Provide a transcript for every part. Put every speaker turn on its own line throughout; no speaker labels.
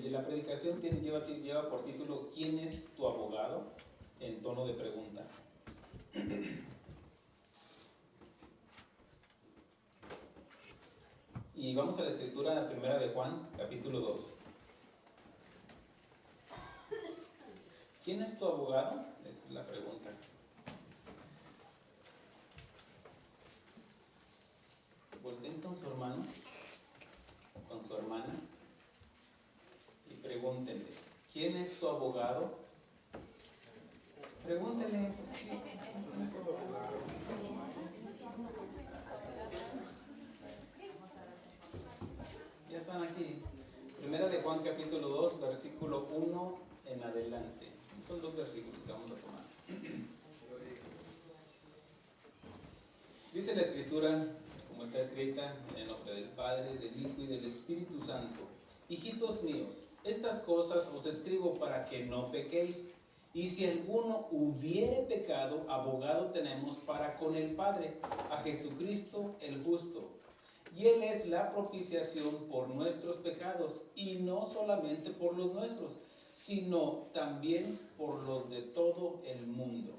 La predicación lleva por título ¿Quién es tu abogado? En tono de pregunta. Y vamos a la escritura primera de Juan, capítulo 2. ¿Quién es tu abogado? Esa es la pregunta. Volteen con su hermano, con su hermana, y pregúntenle, ¿quién es tu abogado? Pregúntenle, pues, ¿quién es tu abogado? Ya están aquí. Primera de Juan, capítulo 2, versículo 1 en adelante. Son 2 versículos que vamos a tomar. Dice la escritura, como está escrita, en el nombre del Padre, del Hijo y del Espíritu Santo. Hijitos míos, estas cosas os escribo para que no pequéis. Y si alguno hubiere pecado, abogado tenemos para con el Padre, a Jesucristo el justo. Y Él es la propiciación por nuestros pecados, y no solamente por los nuestros, sino también por los de todo el mundo.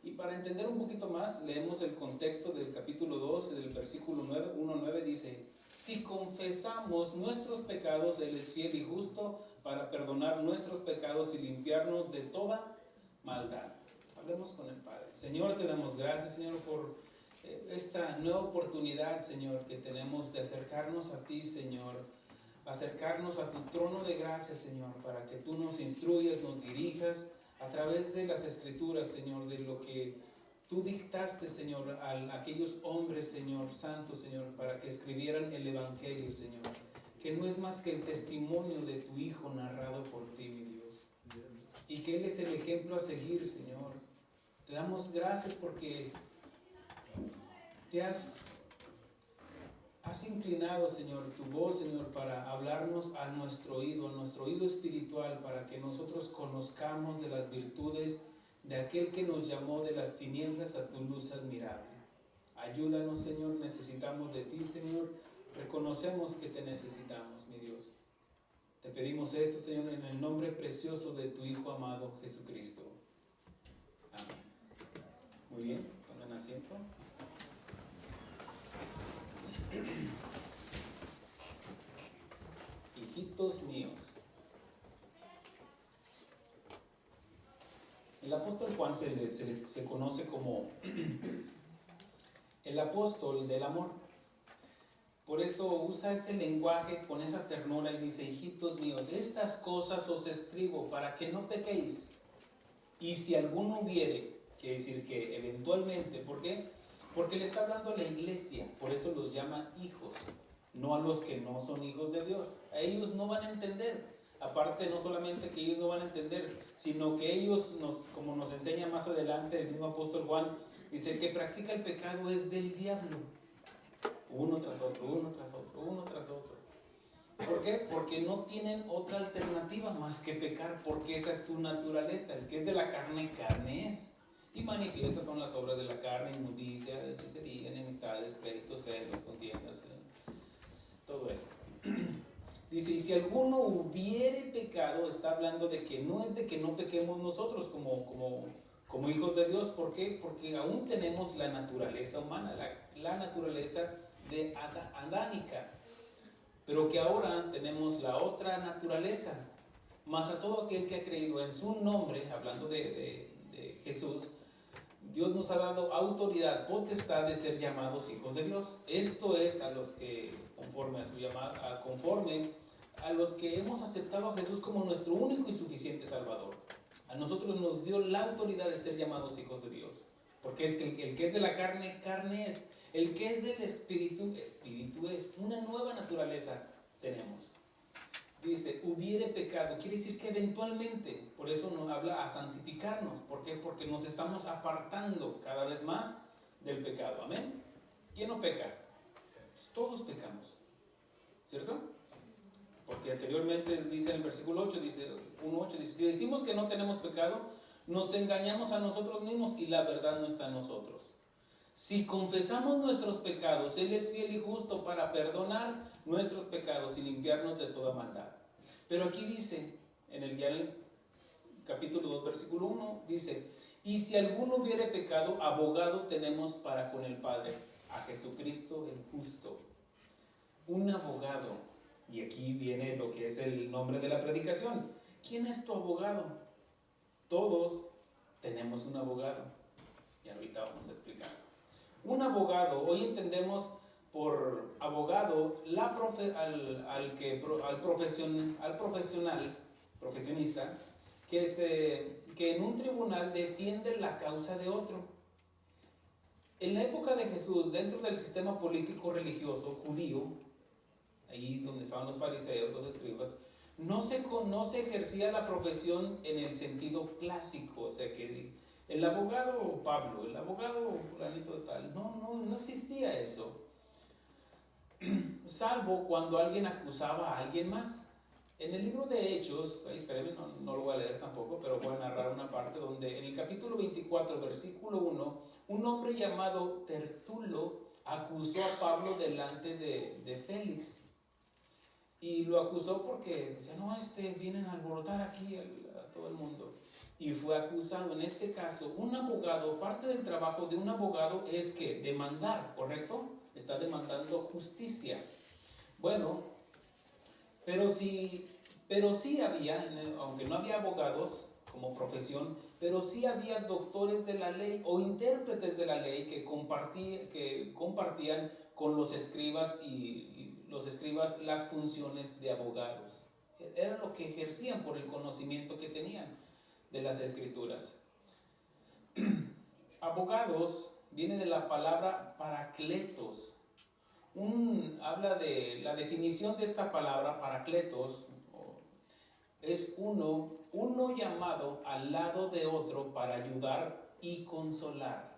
Y para entender un poquito más, leemos el contexto del capítulo 2, del versículo 1-9, dice: si confesamos nuestros pecados, Él es fiel y justo para perdonar nuestros pecados y limpiarnos de toda maldad. Hablemos con el Padre. Señor, te damos gracias, Señor, por esta nueva oportunidad, Señor, que tenemos de acercarnos a ti, Señor, acercarnos a tu trono de gracia, Señor, para que tú nos instruyas, nos dirijas a través de las Escrituras, Señor, de lo que tú dictaste, Señor, a aquellos hombres, Señor, santos, Señor, para que escribieran el Evangelio, Señor, que no es más que el testimonio de tu Hijo narrado por ti, mi Dios, y que Él es el ejemplo a seguir, Señor. Te damos gracias porque te has inclinado, Señor, tu voz, Señor, para hablarnos a nuestro oído espiritual, para que nosotros conozcamos de las virtudes de aquel que nos llamó de las tinieblas a tu luz admirable. Ayúdanos, Señor, necesitamos de ti, Señor, reconocemos que te necesitamos, mi Dios. Te pedimos esto, Señor, en el nombre precioso de tu Hijo amado, Jesucristo. Amén. Muy bien, tomen asiento. Hijitos míos, el apóstol Juan se conoce como el apóstol del amor. Por eso usa ese lenguaje con esa ternura y dice: hijitos míos, estas cosas os escribo para que no pequéis. Y si alguno hubiere, quiere decir que eventualmente, ¿por qué? Porque le está hablando a la iglesia, por eso los llama hijos, no a los que no son hijos de Dios. A ellos no van a entender. Aparte, no solamente que ellos no van a entender, sino que ellos, como nos enseña más adelante el mismo apóstol Juan, dice: el que practica el pecado es del diablo. Uno tras otro, uno tras otro, uno tras otro. ¿Por qué? Porque no tienen otra alternativa más que pecar, porque esa es su naturaleza. El que es de la carne, carne es. Y manifiestas son las obras de la carne: inmundicia, hechicería, enemistades, pleitos, celos, contiendas, todo eso. Dice: y si alguno hubiere pecado, está hablando de que no es de que no pequemos nosotros como hijos de Dios. ¿Por qué? Porque aún tenemos la naturaleza humana, la naturaleza adánica, pero que ahora tenemos la otra naturaleza. Mas a todo aquel que ha creído en su nombre, hablando de Jesús, Dios nos ha dado autoridad, potestad de ser llamados hijos de Dios. Esto es a los que, conforme a su llamada, conforme a los que hemos aceptado a Jesús como nuestro único y suficiente Salvador. A nosotros nos dio la autoridad de ser llamados hijos de Dios. Porque es que el que es de la carne, carne es. El que es del Espíritu, Espíritu es. Una nueva naturaleza tenemos. Dice: hubiere pecado, quiere decir que eventualmente. Por eso nos habla a santificarnos. ¿Por qué? Porque nos estamos apartando cada vez más del pecado. Amén. ¿Quién no peca? Pues todos pecamos, ¿cierto? Porque anteriormente dice en el versículo 8, dice 1:8, dice: si decimos que no tenemos pecado, nos engañamos a nosotros mismos y la verdad no está en nosotros. Si confesamos nuestros pecados, Él es fiel y justo para perdonar nuestros pecados y limpiarnos de toda maldad. Pero aquí dice, en el capítulo 2, versículo 1, dice: y si alguno hubiere pecado, abogado tenemos para con el Padre, a Jesucristo el justo. Un abogado. Y aquí viene lo que es el nombre de la predicación. ¿Quién es tu abogado? Todos tenemos un abogado. Y ahorita vamos a explicar. Un abogado, hoy entendemos por abogado profesionista, que en un tribunal defiende la causa de otro. En la época de Jesús, dentro del sistema político religioso judío, ahí donde estaban los fariseos, los escribas, no se ejercía la profesión en el sentido clásico, o sea que el abogado Pablo, el abogado fulanito de tal, no existía eso, salvo cuando alguien acusaba a alguien más. En el libro de Hechos, espérenme, no lo voy a leer tampoco, pero voy a narrar una parte donde en el capítulo 24, versículo 1, un hombre llamado Tertulo acusó a Pablo delante de Félix. Y lo acusó porque decía, no, vienen a alborotar aquí a todo el mundo. Y fue acusado. En este caso, un abogado, parte del trabajo de un abogado es que demandar, ¿correcto? Está demandando justicia. Bueno, pero sí había, aunque no había abogados como profesión, pero sí había doctores de la ley o intérpretes de la ley que compartían con los escribas y los escribas las funciones de abogados. Era lo que ejercían por el conocimiento que tenían de las escrituras. Abogados viene de la palabra paracletos. Habla de la definición de esta palabra paracletos. Es uno llamado al lado de otro para ayudar y consolar.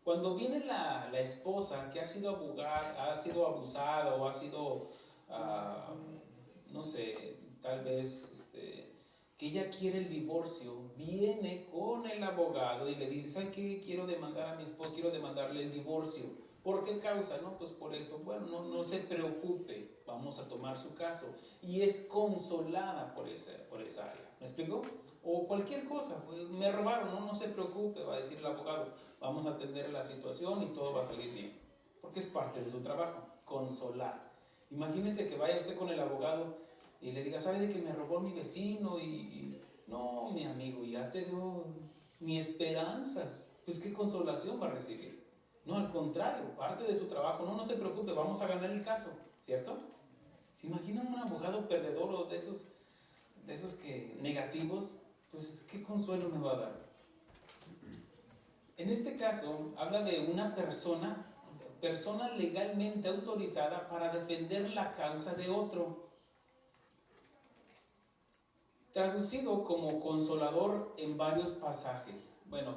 Cuando viene la esposa que ha sido abusada o ha sido, no sé, tal vez que ella quiere el divorcio, viene con el abogado y le dice, ¿sabes qué? Quiero demandar a mi esposo, quiero demandarle el divorcio. ¿Por qué causa? No, pues por esto. Bueno, no se preocupe, vamos a tomar su caso. Y es consolada por esa área. ¿Me explico? O cualquier cosa, pues, me robaron, no se preocupe, va a decir el abogado. Vamos a atender la situación y todo va a salir bien. Porque es parte de su trabajo, consolar. Imagínese que vaya usted con el abogado y le diga, ¿sabe de que me robó mi vecino? No, mi amigo, ya te dio ni esperanzas. Pues qué consolación va a recibir. No, al contrario, parte de su trabajo. No se preocupe, vamos a ganar el caso, ¿cierto? ¿Se imaginan un abogado perdedor o de esos que negativos? Pues qué consuelo me va a dar. En este caso, habla de una persona legalmente autorizada para defender la causa de otro. Traducido como consolador en varios pasajes. Bueno,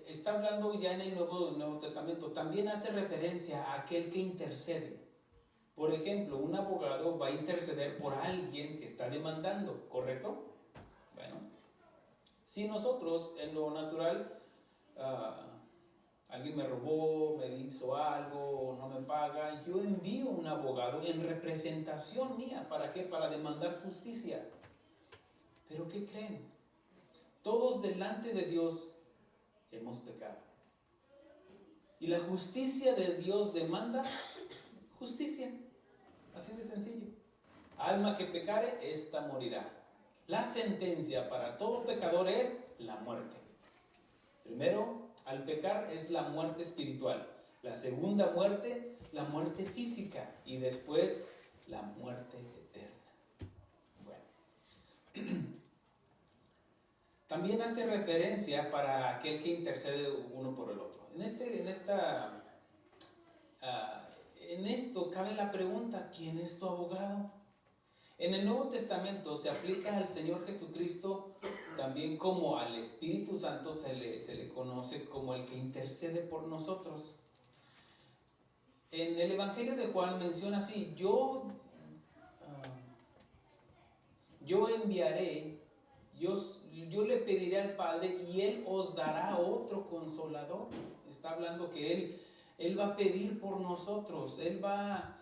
está hablando ya en el Nuevo Testamento. También hace referencia a aquel que intercede. Por ejemplo, un abogado va a interceder por alguien que está demandando, ¿correcto? Bueno, si nosotros en lo natural, alguien me robó, me hizo algo, no me paga, yo envío un abogado en representación mía. ¿Para qué? Para demandar justicia. ¿Pero qué creen? Todos delante de Dios hemos pecado. Y la justicia de Dios demanda justicia. Así de sencillo. Alma que pecare, ésta morirá. La sentencia para todo pecador es la muerte. Primero, al pecar es la muerte espiritual. La segunda muerte, la muerte física. Y después, la muerte eterna. Bueno. También hace referencia para aquel que intercede uno por el otro. En esto cabe la pregunta, ¿quién es tu abogado? En el Nuevo Testamento se aplica al Señor Jesucristo también como al Espíritu Santo se le conoce como el que intercede por nosotros. En el Evangelio de Juan menciona así, yo enviaré, yo le pediré al Padre y Él os dará otro consolador. Está hablando que Él va a pedir por nosotros, Él va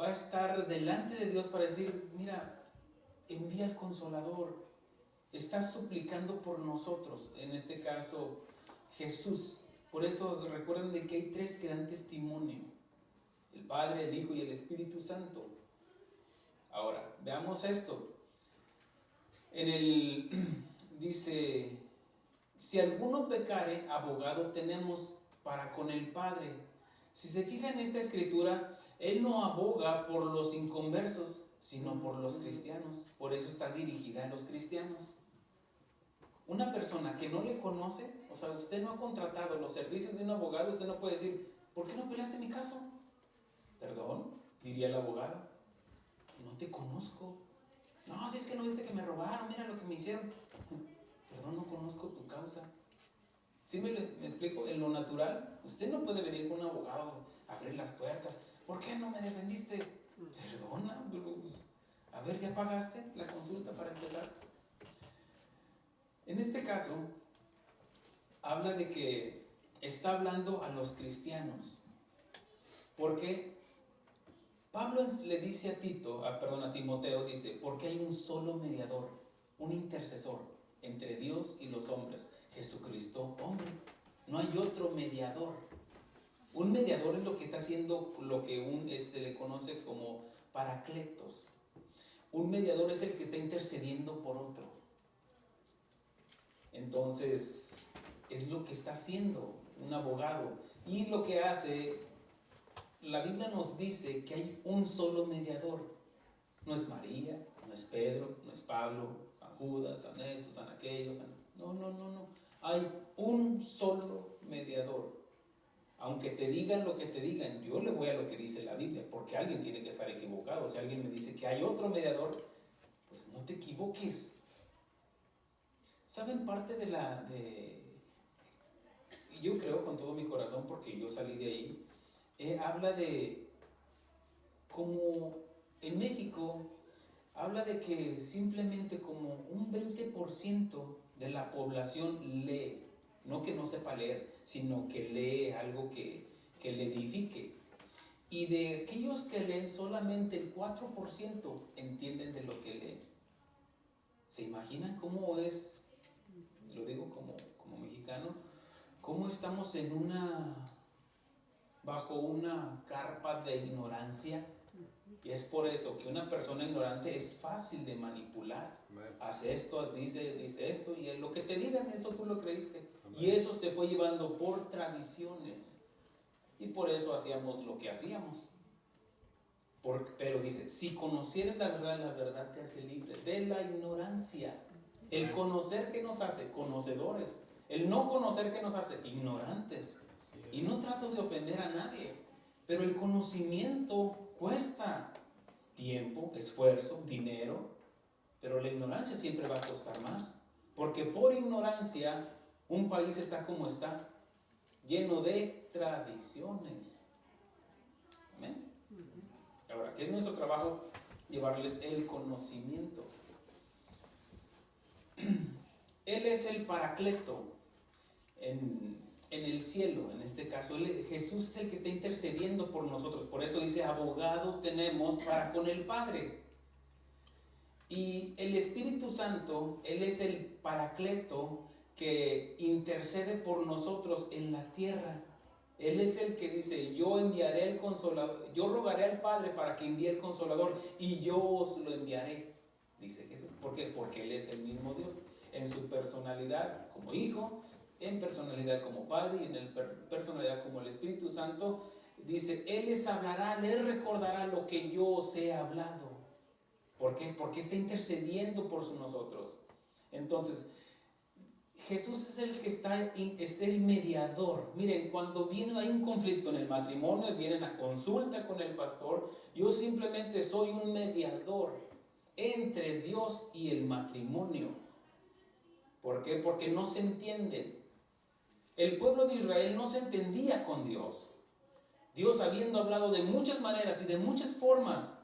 va a estar delante de Dios para decir, mira, envía al Consolador, está suplicando por nosotros, en este caso Jesús. Por eso recuerden de que hay tres que dan testimonio, el Padre, el Hijo y el Espíritu Santo. Ahora, veamos esto. Dice, si alguno pecare, abogado tenemos para con el Padre. Si se fija en esta escritura, Él no aboga por los inconversos, sino por los cristianos. Por eso está dirigida a los cristianos. Una persona que no le conoce, o sea, usted no ha contratado los servicios de un abogado, usted no puede decir, ¿por qué no peleaste mi caso? Perdón, diría el abogado, no te conozco. No, si es que no viste que me robaron, mira lo que me hicieron. Perdón, no conozco tu causa. ¿Sí me explico? En lo natural, usted no puede venir con un abogado a abrir las puertas. ¿Por qué no me defendiste? Perdona, Bruce. A ver, ¿ya pagaste la consulta para empezar? En este caso, habla de que está hablando a los cristianos. Porque Pablo le dice a Timoteo, dice, porque hay un solo mediador, un intercesor entre Dios y los hombres, Jesucristo, hombre. No hay otro mediador. Un mediador es lo que está haciendo lo que se le conoce como paracletos. Un mediador es el que está intercediendo por otro. Entonces, es lo que está haciendo un abogado. Y lo que hace, la Biblia nos dice que hay un solo mediador. No es María, no es Pedro, no es Pablo, San Judas, San esto, San aquello, No. Hay un solo mediador. Aunque te digan lo que te digan, yo le voy a lo que dice la Biblia, porque alguien tiene que estar equivocado. Si alguien me dice que hay otro mediador, pues no te equivoques. ¿Saben parte yo creo con todo mi corazón, porque yo salí de ahí, habla de, como en México, habla de que simplemente como un 20% de la población lee, no que no sepa leer, sino que lee algo que le edifique. Y de aquellos que leen, solamente el 4% entienden de lo que leen. ¿Se imaginan cómo es? Lo digo como mexicano, cómo estamos bajo una carpa de ignorancia. Y es por eso que una persona ignorante es fácil de manipular. Haz esto, dice esto, y lo que te digan, eso tú lo creíste. Y eso se fue llevando por tradiciones. Y por eso hacíamos lo que hacíamos. Pero dice, si conocieres la verdad te hace libre de la ignorancia. El conocer, ¿qué nos hace? Conocedores. El no conocer, ¿qué nos hace? Ignorantes. Y no trato de ofender a nadie, pero el conocimiento cuesta tiempo, esfuerzo, dinero, pero la ignorancia siempre va a costar más, porque por ignorancia un país está como está, lleno de tradiciones. ¿Amén? Ahora, ¿qué es nuestro trabajo? Llevarles el conocimiento. Él es el paracleto en el cielo, en este caso. Jesús es el que está intercediendo por nosotros. Por eso dice, abogado tenemos para con el Padre. Y el Espíritu Santo, Él es el paracleto que intercede por nosotros en la tierra. Él es el que dice, yo enviaré el Consolador, yo rogaré al Padre para que envíe el Consolador y yo os lo enviaré, dice Jesús. ¿Por qué? Porque Él es el mismo Dios, en su personalidad como Hijo, en personalidad como Padre y en personalidad como el Espíritu Santo. Dice, Él les hablará, les recordará lo que yo os he hablado. ¿Por qué? Porque está intercediendo por nosotros. Entonces, Jesús es el que es el mediador. Miren, cuando hay un conflicto en el matrimonio y vienen a consulta con el pastor, yo simplemente soy un mediador entre Dios y el matrimonio. ¿Por qué? Porque no se entienden. El pueblo de Israel no se entendía con Dios. Dios, habiendo hablado de muchas maneras y de muchas formas,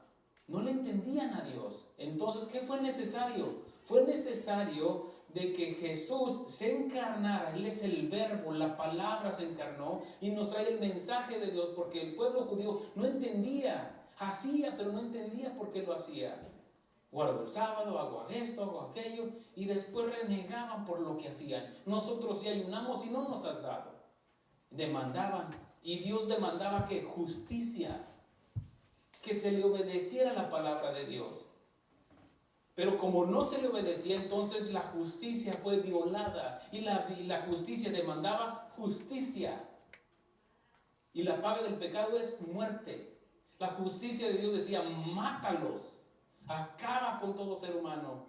no le entendían a Dios. Entonces, ¿qué fue necesario? Fue necesario de que Jesús se encarnara. Él es el verbo, la palabra se encarnó y nos trae el mensaje de Dios, porque el pueblo judío no entendía. Hacía, pero no entendía por qué lo hacía. Guardo el sábado, hago esto, hago aquello, y después renegaban por lo que hacían. Nosotros sí ayunamos y no nos has dado. Demandaban, y Dios demandaba que justicia, que se le obedeciera la palabra de Dios. Pero como no se le obedecía, entonces la justicia fue violada, y la justicia demandaba justicia. Y la paga del pecado es muerte. La justicia de Dios decía, mátalos, acaba con todo ser humano,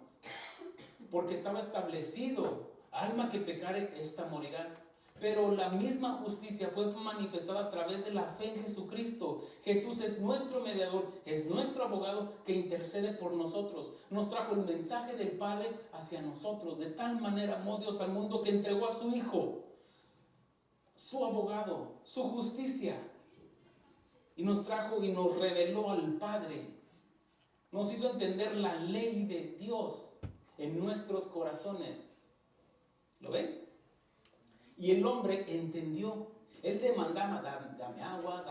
porque estaba establecido, alma que pecare, esta morirá. Pero la misma justicia fue manifestada a través de la fe en Jesucristo. Jesús es nuestro mediador, es nuestro abogado que intercede por nosotros. Nos trajo el mensaje del Padre hacia nosotros. De tal manera amó Dios al mundo que entregó a su Hijo, su abogado, su justicia. Y nos trajo y nos reveló al Padre. Nos hizo entender la ley de Dios en nuestros corazones. ¿Lo ven? Y el hombre entendió. Él demandaba, dame agua,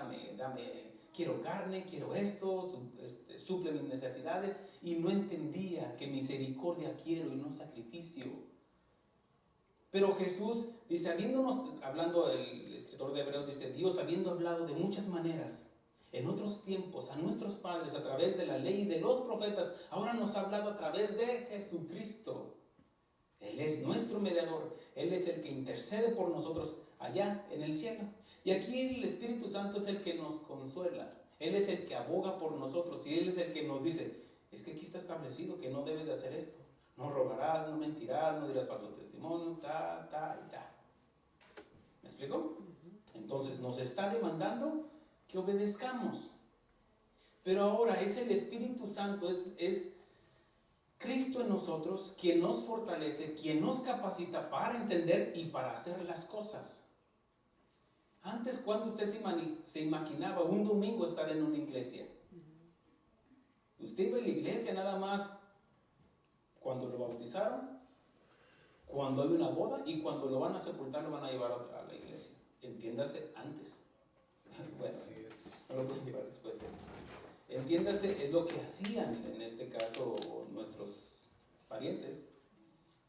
quiero carne, quiero esto, suple mis necesidades. Y no entendía que misericordia quiero y no sacrificio. Pero Jesús dice, hablando el escritor de Hebreos, dice, Dios habiendo hablado de muchas maneras en otros tiempos a nuestros padres a través de la ley y de los profetas, ahora nos ha hablado a través de Jesucristo. Él es nuestro mediador, Él es el que intercede por nosotros allá en el cielo. Y aquí el Espíritu Santo es el que nos consuela, Él es el que aboga por nosotros y Él es el que nos dice, es que aquí está establecido que no debes de hacer esto. No robarás, no mentirás, no dirás falso testimonio, ¿Me explico? Entonces nos está demandando que obedezcamos. Pero ahora es el Espíritu Santo, es Cristo en nosotros quien nos fortalece, quien nos capacita para entender y para hacer las cosas. Antes, ¿cuándo usted se imaginaba un domingo estar en una iglesia? Usted iba a la iglesia nada más cuando lo bautizaron, cuando hay una boda y cuando lo van a sepultar, lo van a llevar a la iglesia. Entiéndase, antes. Bueno, no lo pueden llevar después. Entiéndase, es lo que hacían en este caso nuestros parientes.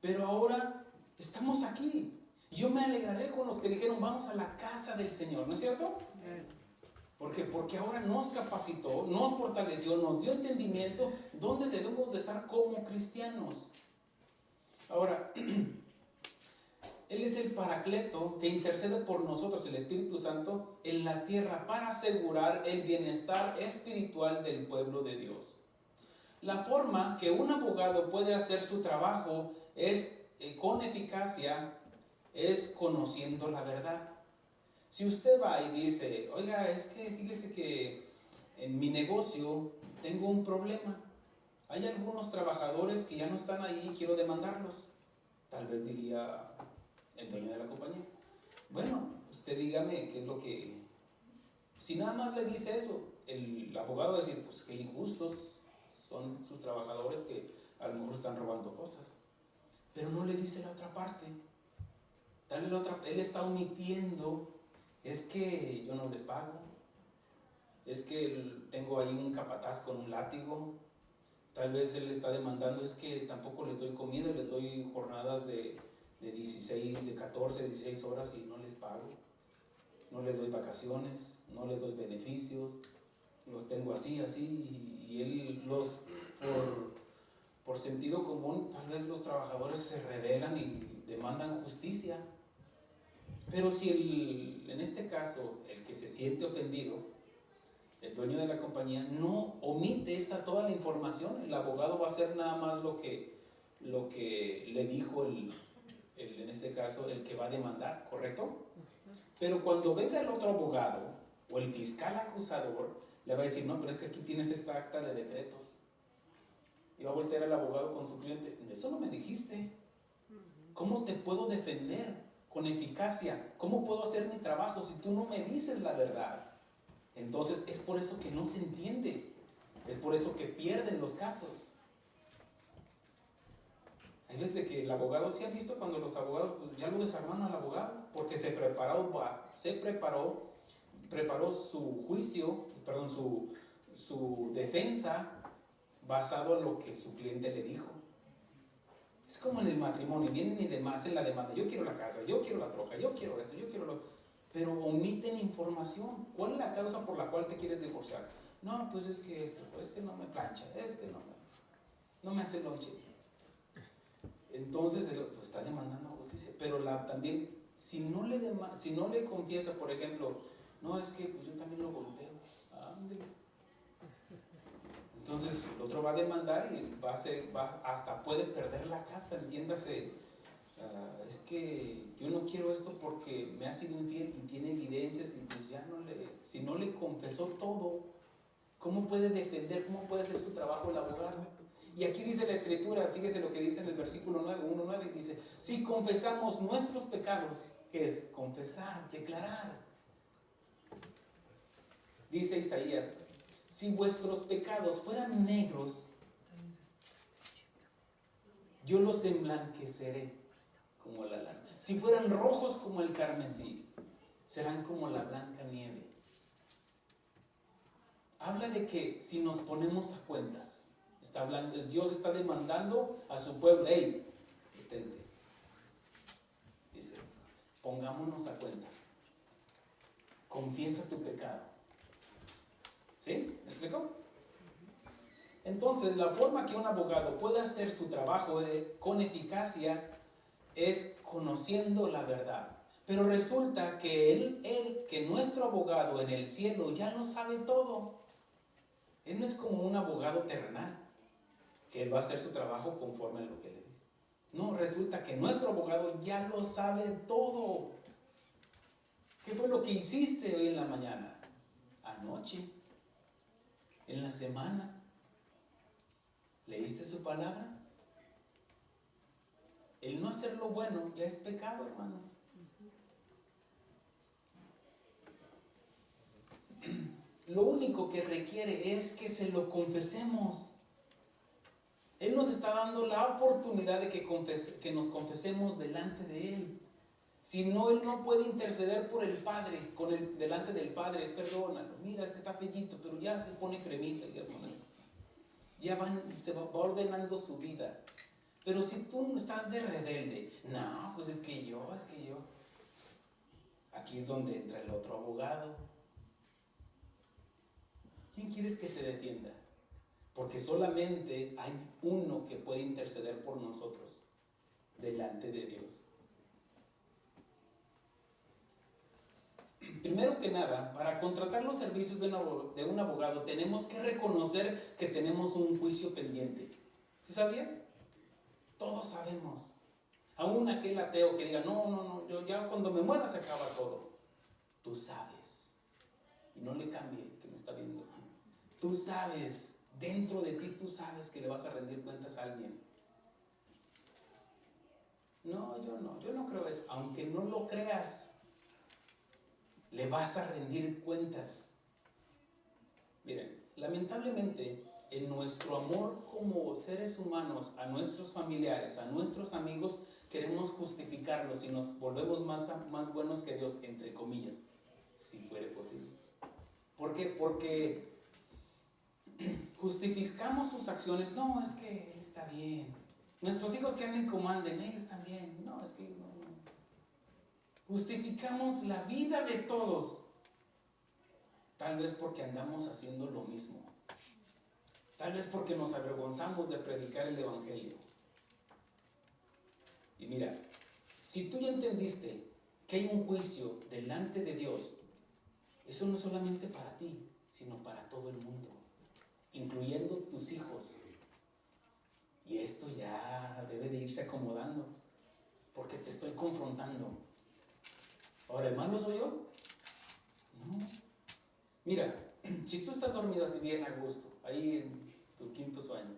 Pero ahora estamos aquí. Yo me alegraré con los que dijeron, vamos a la casa del Señor, ¿no es cierto? ¿Por qué? Porque ahora nos capacitó, nos fortaleció, nos dio entendimiento dónde debemos de estar como cristianos. Ahora, Él es el Paracleto que intercede por nosotros, el Espíritu Santo, en la tierra para asegurar el bienestar espiritual del pueblo de Dios. La forma que un abogado puede hacer su trabajo es con eficacia, es conociendo la verdad. Si usted va y dice, oiga, es que fíjese que en mi negocio tengo un problema. Hay algunos trabajadores que ya no están ahí y quiero demandarlos. Tal vez diría el dueño de la compañía, bueno, usted dígame qué es lo que... Si nada más le dice eso, el abogado va a decir, pues qué injustos son sus trabajadores que a lo mejor están robando cosas. Pero no le dice la otra parte. Él está omitiendo, es que yo no les pago, es que tengo ahí un capataz con un látigo. Tal vez él está demandando, es que tampoco les doy comida, les doy jornadas de 14, 16 horas y no les pago. No les doy vacaciones, no les doy beneficios, los tengo así, y él por sentido común, tal vez los trabajadores se rebelan y demandan justicia. Pero si en este caso, el que se siente ofendido, el dueño de la compañía, no omite toda la información, el abogado va a hacer nada más lo que le dijo en este caso, el que va a demandar, ¿correcto? Pero cuando venga el otro abogado o el fiscal acusador, le va a decir, no, pero es que aquí tienes esta acta de decretos. Y va a voltear al abogado con su cliente, eso no me dijiste. ¿Cómo te puedo defender con eficacia? ¿Cómo puedo hacer mi trabajo si tú no me dices la verdad? Entonces es por eso que no se entiende, es por eso que pierden los casos. Hay veces que el abogado, ¿sí ha visto cuando los abogados pues, ya lo desarman al abogado? Porque preparó su juicio, su defensa basado en lo que su cliente le dijo. Es como en el matrimonio, vienen y demás en la demanda, yo quiero la casa, yo quiero la troca, yo quiero esto, yo quiero lo otro, pero omiten información. ¿Cuál es la causa por la cual te quieres divorciar? No, pues es que esto, pues es que no me plancha, es que no me hace lonche. Entonces, pues está demandando justicia, pero también, si no le confiesa, por ejemplo, no, es que pues yo también lo golpeo, ándale. Entonces el otro va a demandar y hasta puede perder la casa, entiéndase. Es que yo no quiero esto porque me ha sido infiel y tiene evidencias y pues ya si no le confesó todo, ¿cómo puede defender? ¿Cómo puede hacer su trabajo el abogado? Y aquí dice la Escritura, fíjese lo que dice en el versículo 1:9, dice, si confesamos nuestros pecados, ¿qué es? Confesar, declarar. Dice Isaías, si vuestros pecados fueran negros, yo los emblanqueceré como la lana. Si fueran rojos como el carmesí, serán como la blanca nieve. Habla de que si nos ponemos a cuentas, Dios está demandando a su pueblo, hey, detente. Dice, pongámonos a cuentas. Confiesa tu pecado. ¿Sí? ¿Me explicó? Entonces, la forma que un abogado puede hacer su trabajo con eficacia es conociendo la verdad. Pero resulta que que nuestro abogado en el cielo ya lo sabe todo. Él no es como un abogado terrenal, que él va a hacer su trabajo conforme a lo que le dice. No, resulta que nuestro abogado ya lo sabe todo. ¿Qué fue lo que hiciste hoy en la mañana? Anoche. En la semana. ¿Leíste su palabra? El no hacer lo bueno ya es pecado, hermanos. Lo único que requiere es que se lo confesemos. Él nos está dando la oportunidad de que nos confesemos delante de Él. Si no, Él no puede interceder por el Padre, delante del Padre. Perdónalo, mira que está fellito, pero ya se pone cremita. Se va ordenando su vida. Pero si tú no estás de rebelde, no, pues es que yo. Aquí es donde entra el otro abogado. ¿Quién quieres que te defienda? Porque solamente hay uno que puede interceder por nosotros delante de Dios. Primero que nada, para contratar los servicios de un abogado tenemos que reconocer que tenemos un juicio pendiente. ¿Sí sabía? Todos sabemos. Aún aquel ateo que diga, no, yo ya cuando me muera se acaba todo. Tú sabes. Y no le cambie, que me está viendo. Tú sabes, dentro de ti tú sabes que le vas a rendir cuentas a alguien. No, yo no creo eso. Aunque no lo creas, le vas a rendir cuentas. Miren, lamentablemente, en nuestro amor como seres humanos, a nuestros familiares, a nuestros amigos, queremos justificarlos y nos volvemos más buenos que Dios, entre comillas, si fuere posible. ¿Por qué? Porque justificamos sus acciones. No, es que él está bien. Nuestros hijos que anden como anden, ellos están bien. No, es que no. Justificamos la vida de todos. Tal vez porque andamos haciendo lo mismo. Tal vez porque nos avergonzamos de predicar el Evangelio. Y mira, si tú ya entendiste que hay un juicio delante de Dios, eso no es solamente para ti, sino para todo el mundo, incluyendo tus hijos. Y esto ya debe de irse acomodando, porque te estoy confrontando. Ahora, ¿el malo soy yo? No. Mira, si tú estás dormido así bien a gusto, ahí en tu quinto sueño,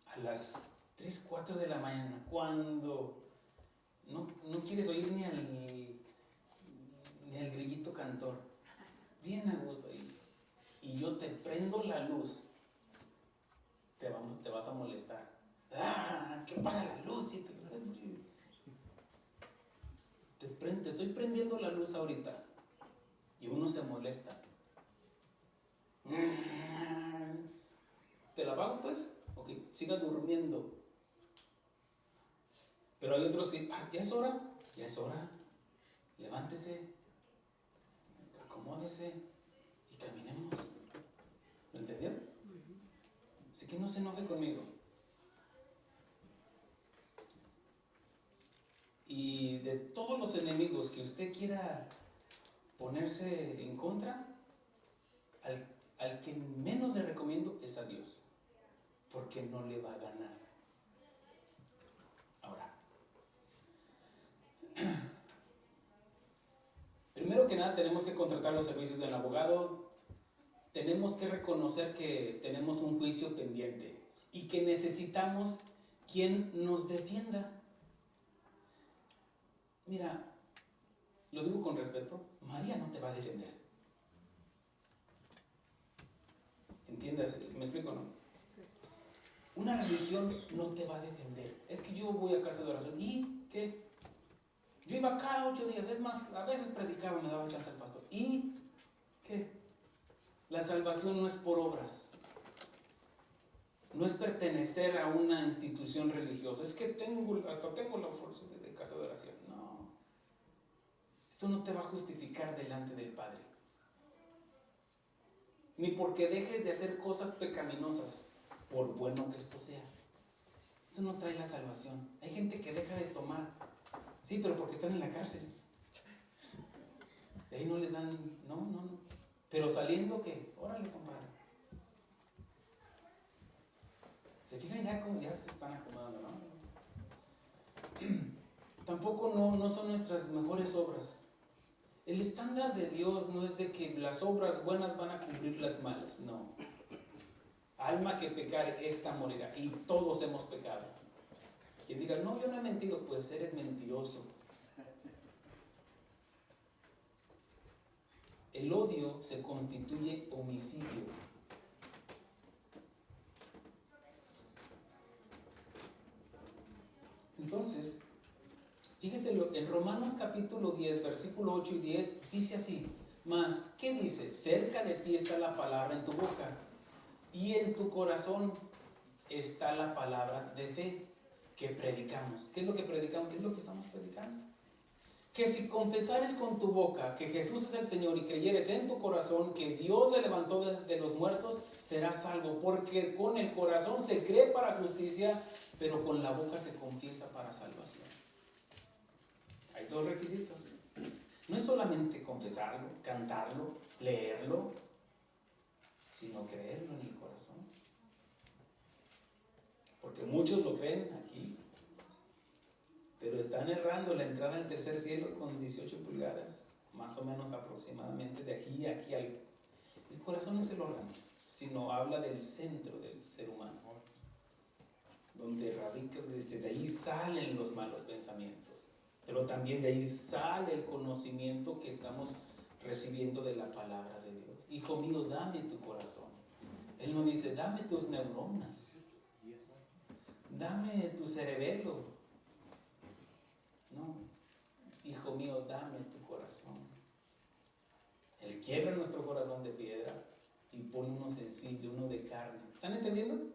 a las 3, 4 de la mañana, cuando no quieres oír ni al grillito cantor, bien a gusto ahí, y yo te prendo la luz, te vas a molestar. Que apaga la luz. Te estoy prendiendo la luz ahorita. Y uno se molesta. apago pues, ok, siga durmiendo. Pero hay otros que, ya es hora, levántese, acomódese y caminemos. ¿Lo entendió? Así que no se enoje conmigo. Y de todos los enemigos que usted quiera ponerse en contra, al que menos le recomiendo es a Dios, porque no le va a ganar. Ahora, primero que nada tenemos que contratar los servicios del abogado. Tenemos que reconocer que tenemos un juicio pendiente y que necesitamos quien nos defienda. Mira, lo digo con respeto, María no te va a defender. ¿Entiendas? ¿Me explico, no? Una religión no te va a defender. Es que yo voy a casa de oración. ¿Y qué? Yo iba cada 8 días. Es más, a veces predicaba, me daba chance al pastor. ¿Y qué? La salvación no es por obras. No es pertenecer a una institución religiosa. Es que hasta tengo la fuerza de casa de oración. No. Eso no te va a justificar delante del Padre. Ni porque dejes de hacer cosas pecaminosas, por bueno que esto sea. Eso no trae la salvación. Hay gente que deja de tomar. Sí, pero porque están en la cárcel. Y ahí no les dan, no. Pero saliendo, ¿qué? Órale, compadre. ¿Se fijan ya cómo ya se están acomodando, no? Tampoco no son nuestras mejores obras. El estándar de Dios no es de que las obras buenas van a cubrir las malas, no. Alma que pecar, esta morirá. Y todos hemos pecado. Quien diga, no, yo no he mentido, pues eres mentiroso. El odio se constituye homicidio. Entonces, fíjese, en Romanos capítulo 10, versículo 8 y 10, dice así: mas, ¿qué dice? Cerca de ti está la palabra en tu boca, y en tu corazón está la palabra de fe que predicamos. ¿Qué es lo que predicamos? Es lo que estamos predicando. Que si confesares con tu boca que Jesús es el Señor y creyeres en tu corazón que Dios le levantó de los muertos, serás salvo. Porque con el corazón se cree para justicia, pero con la boca se confiesa para salvación. Hay 2 requisitos. No es solamente confesarlo, cantarlo, leerlo, sino creerlo en el corazón. Porque muchos lo creen aquí, pero están errando la entrada al tercer cielo con 18 pulgadas, más o menos aproximadamente, de aquí a aquí. El corazón no es el órgano, sino habla del centro del ser humano, donde radica, desde ahí salen los malos pensamientos, pero también de ahí sale el conocimiento que estamos recibiendo de la palabra de Dios. Hijo mío, dame tu corazón. Él no dice, dame tus neuronas, dame tu cerebelo. No, hijo mío, dame tu corazón. Él quiebra nuestro corazón de piedra y pone uno sensible, uno de carne. ¿Están entendiendo?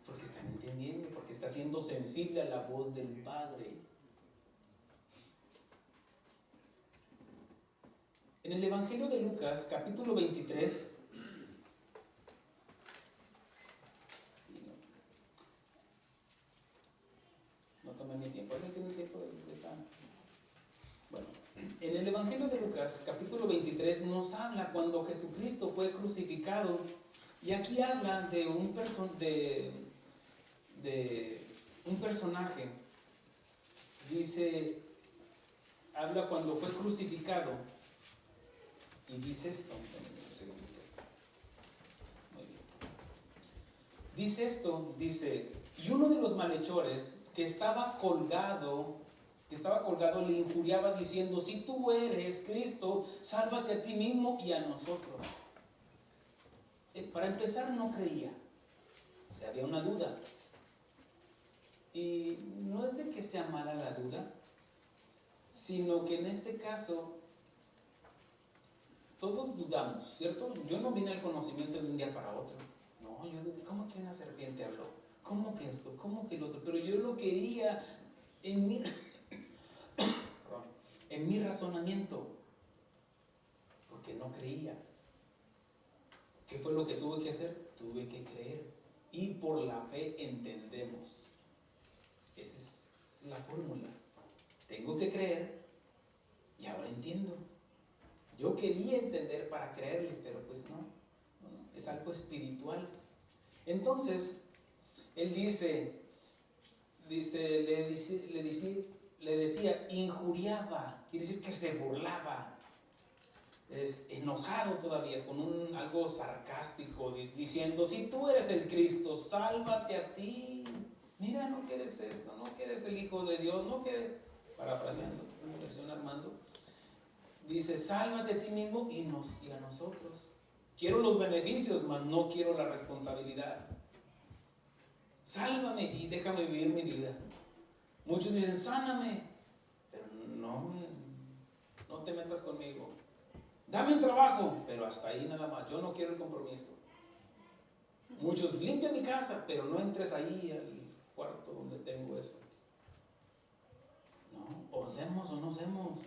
Porque están entendiendo, porque está siendo sensible a la voz del Padre. En el Evangelio de Lucas, capítulo 23, no tomé mi tiempo, ¿alguien tiene tiempo de estar? Bueno, en el Evangelio de Lucas, capítulo 23, nos habla cuando Jesucristo fue crucificado, y aquí habla de un personaje. Dice, habla cuando fue crucificado, y dice esto. Muy bien. Dice esto, dice, y uno de los malhechores que estaba colgado le injuriaba diciendo, si tú eres Cristo, sálvate a ti mismo y a nosotros. Para empezar, no creía. O sea, había una duda. Y no es de que sea mala la duda, sino que en este caso todos dudamos, ¿cierto? Yo no vine al conocimiento de un día para otro. No, No, ¿cómo que una serpiente habló? ¿Cómo que esto? ¿Cómo que el otro? Pero yo lo quería en mi, en mi razonamiento, porque no creía. ¿Qué fue lo que tuve que hacer? Tuve que creer. Y por la fe entendemos. Esa es la fórmula. Tengo que creer y ahora entiendo. Yo quería entender para creerle, pero pues no, es algo espiritual. Entonces, él le decía, injuriaba, quiere decir que se burlaba, es enojado todavía, con algo sarcástico, diciendo, si tú eres el Cristo, sálvate a ti. Mira, no quieres esto, no quieres el Hijo de Dios, no quieres, parafraseando, una versión Armando, dice, sálvate a ti mismo y a nosotros. Quiero los beneficios, mas no quiero la responsabilidad. Sálvame y déjame vivir mi vida. Muchos dicen, sáname, pero no te metas conmigo. Dame un trabajo, pero hasta ahí nada más. Yo no quiero el compromiso. Muchos, limpia mi casa, pero no entres ahí al cuarto donde tengo eso. No, o hacemos o no hacemos.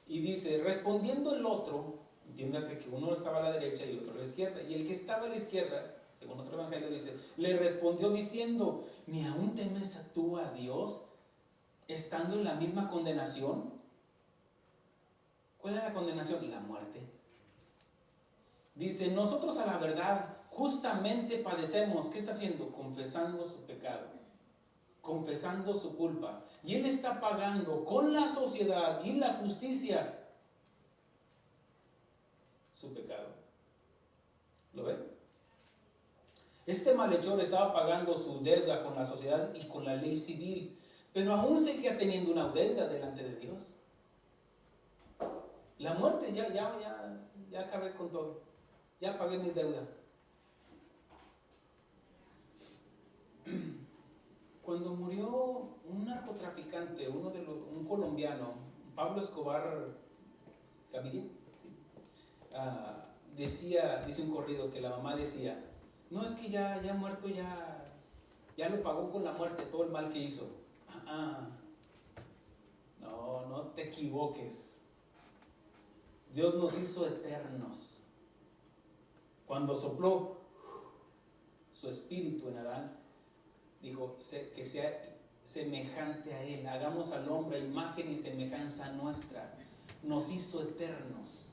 Y dice, respondiendo el otro, entiéndase que uno estaba a la derecha y otro a la izquierda, y el que estaba a la izquierda, según otro evangelio dice, le respondió diciendo, ¿ni aún temes tú a Dios estando en la misma condenación? ¿Cuál es la condenación? La muerte. Dice, nosotros a la verdad justamente padecemos. ¿Qué está haciendo? Confesando su pecado, confesando su culpa. Y él está pagando con la sociedad y la justicia su pecado. ¿Lo ven? Este malhechor estaba pagando su deuda con la sociedad y con la ley civil, pero aún seguía teniendo una deuda delante de Dios. La muerte, ya acabé con todo. Ya pagué mi deuda. Cuando murió un narcotraficante, un colombiano, Pablo Escobar Gaviria, dice un corrido que la mamá decía, no, es que ya muerto, ya lo pagó con la muerte todo el mal que hizo. No te equivoques. Dios nos hizo eternos. Cuando sopló su espíritu en Adán, dijo que sea semejante a él, hagamos al hombre a imagen y semejanza nuestra. Nos hizo eternos.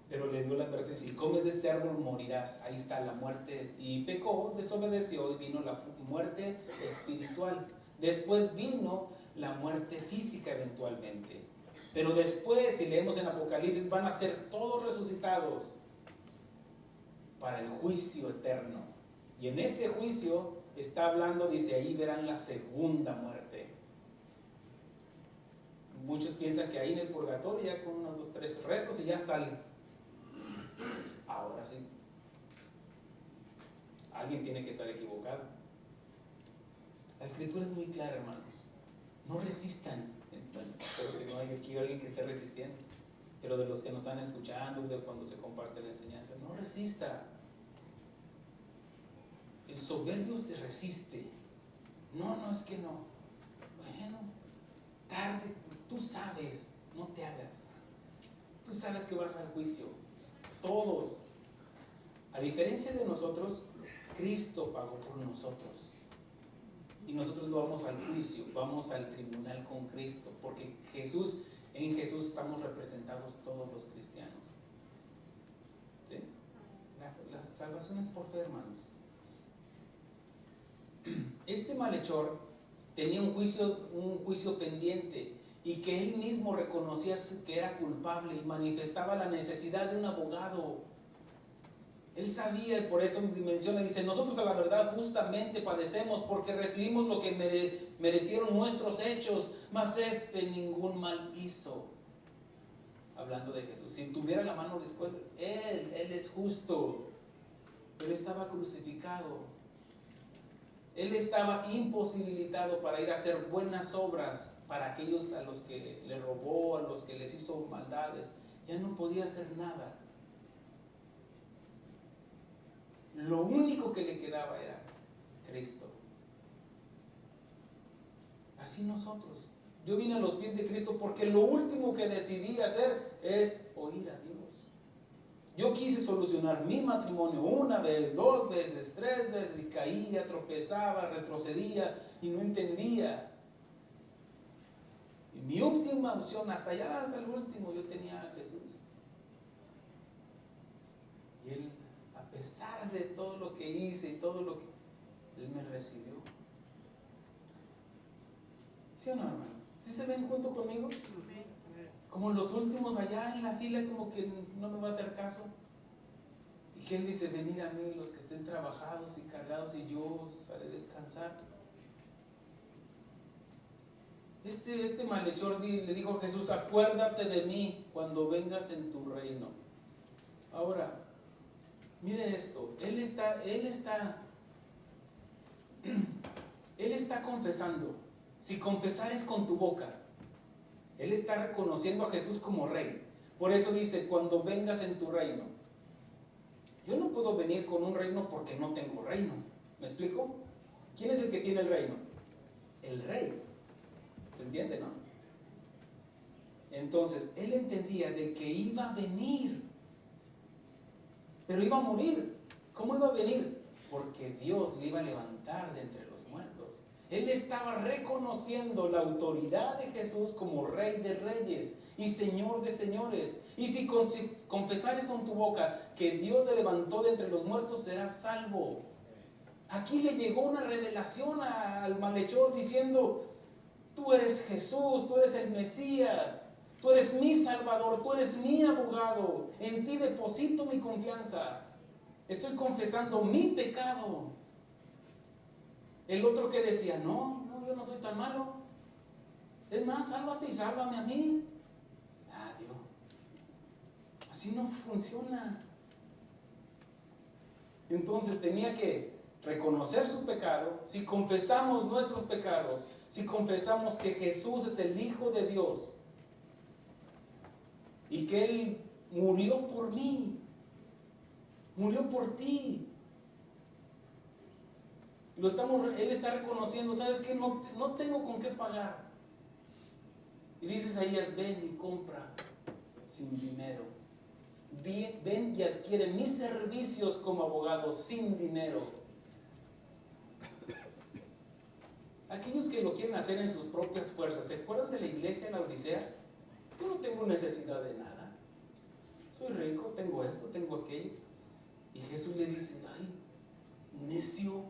Pero le dio la advertencia, si comes de este árbol morirás. Ahí está la muerte. Y pecó, desobedeció y vino la muerte espiritual. Después vino la muerte física eventualmente. Pero después, si leemos en Apocalipsis, van a ser todos resucitados para el juicio eterno. Y en ese juicio está hablando, dice, ahí verán la segunda muerte. Muchos piensan que ahí en el purgatorio, ya con unos 2, 3 rezos y ya salen. Ahora sí. Alguien tiene que estar equivocado. La escritura es muy clara, hermanos. No resistan. Bueno, espero que no haya aquí alguien que esté resistiendo. Pero de los que nos están escuchando, de cuando se comparte la enseñanza, no resista. El soberbio se resiste. No, es que no. Bueno, tarde, tú sabes, no te hagas. Tú sabes que vas al juicio. Todos. A diferencia de nosotros, Cristo pagó por nosotros. Y nosotros no vamos al juicio, vamos al tribunal con Cristo, porque en Jesús estamos representados todos los cristianos. ¿Sí? La salvación es por fe, hermanos. Este malhechor tenía un juicio pendiente, y que él mismo reconocía que era culpable y manifestaba la necesidad de un abogado. Él sabía, y por eso menciona, dice, nosotros a la verdad justamente padecemos porque recibimos lo que merecieron nuestros hechos, mas ningún mal hizo. Hablando de Jesús, si tuviera la mano después, Él es justo, pero estaba crucificado. Él estaba imposibilitado para ir a hacer buenas obras para aquellos a los que le robó, a los que les hizo maldades. Ya no podía hacer nada. lo único que le quedaba era Cristo. Así nosotros. Yo vine a los pies de Cristo porque lo último que decidí hacer es oír a Dios. Yo quise solucionar mi matrimonio una vez, 2 veces, 3 veces, y caía, tropezaba, retrocedía y no entendía. Y mi última opción, hasta allá, hasta el último, yo tenía a Jesús. Y Él, a pesar de todo lo que hice y todo lo que Él me recibió. ¿Sí o no, hermano? ¿Sí se ven junto conmigo? Como los últimos allá en la fila, como que no me va a hacer caso. Y que Él dice, venid a mí los que estén trabajados y cargados y yo os haré descansar. Este malhechor le dijo a Jesús, acuérdate de mí cuando vengas en tu reino. Ahora, mire esto, Él está confesando. Si confesares con tu boca, Él está reconociendo a Jesús como rey. Por eso dice, cuando vengas en tu reino. Yo no puedo venir con un reino porque no tengo reino. ¿Me explico? ¿Quién es el que tiene el reino? El rey. ¿Se entiende, no? Entonces, Él entendía de que iba a venir, pero iba a morir. ¿Cómo iba a venir? Porque Dios le iba a levantar de entre los muertos. Él estaba reconociendo la autoridad de Jesús como Rey de Reyes y Señor de Señores. Y si confesares con tu boca que Dios le levantó de entre los muertos, serás salvo. Aquí le llegó una revelación al malhechor diciendo, tú eres Jesús, tú eres el Mesías, tú eres mi Salvador, tú eres mi abogado, en ti deposito mi confianza. Estoy confesando mi pecado. El otro que decía, no, yo no soy tan malo. Es más, sálvate y sálvame a mí. Dios, así no funciona. Entonces tenía que reconocer su pecado. Si confesamos nuestros pecados, si confesamos que Jesús es el Hijo de Dios y que Él murió por mí, murió por ti. Él está reconociendo, ¿sabes qué? No tengo con qué pagar. Y dice Isaías, ven y compra sin dinero. Ven y adquiere mis servicios como abogado sin dinero. Aquellos que lo quieren hacer en sus propias fuerzas, ¿se acuerdan de la iglesia en la Odisea? Yo no tengo necesidad de nada. Soy rico, tengo esto, tengo aquello. Y Jesús le dice, ay, necio,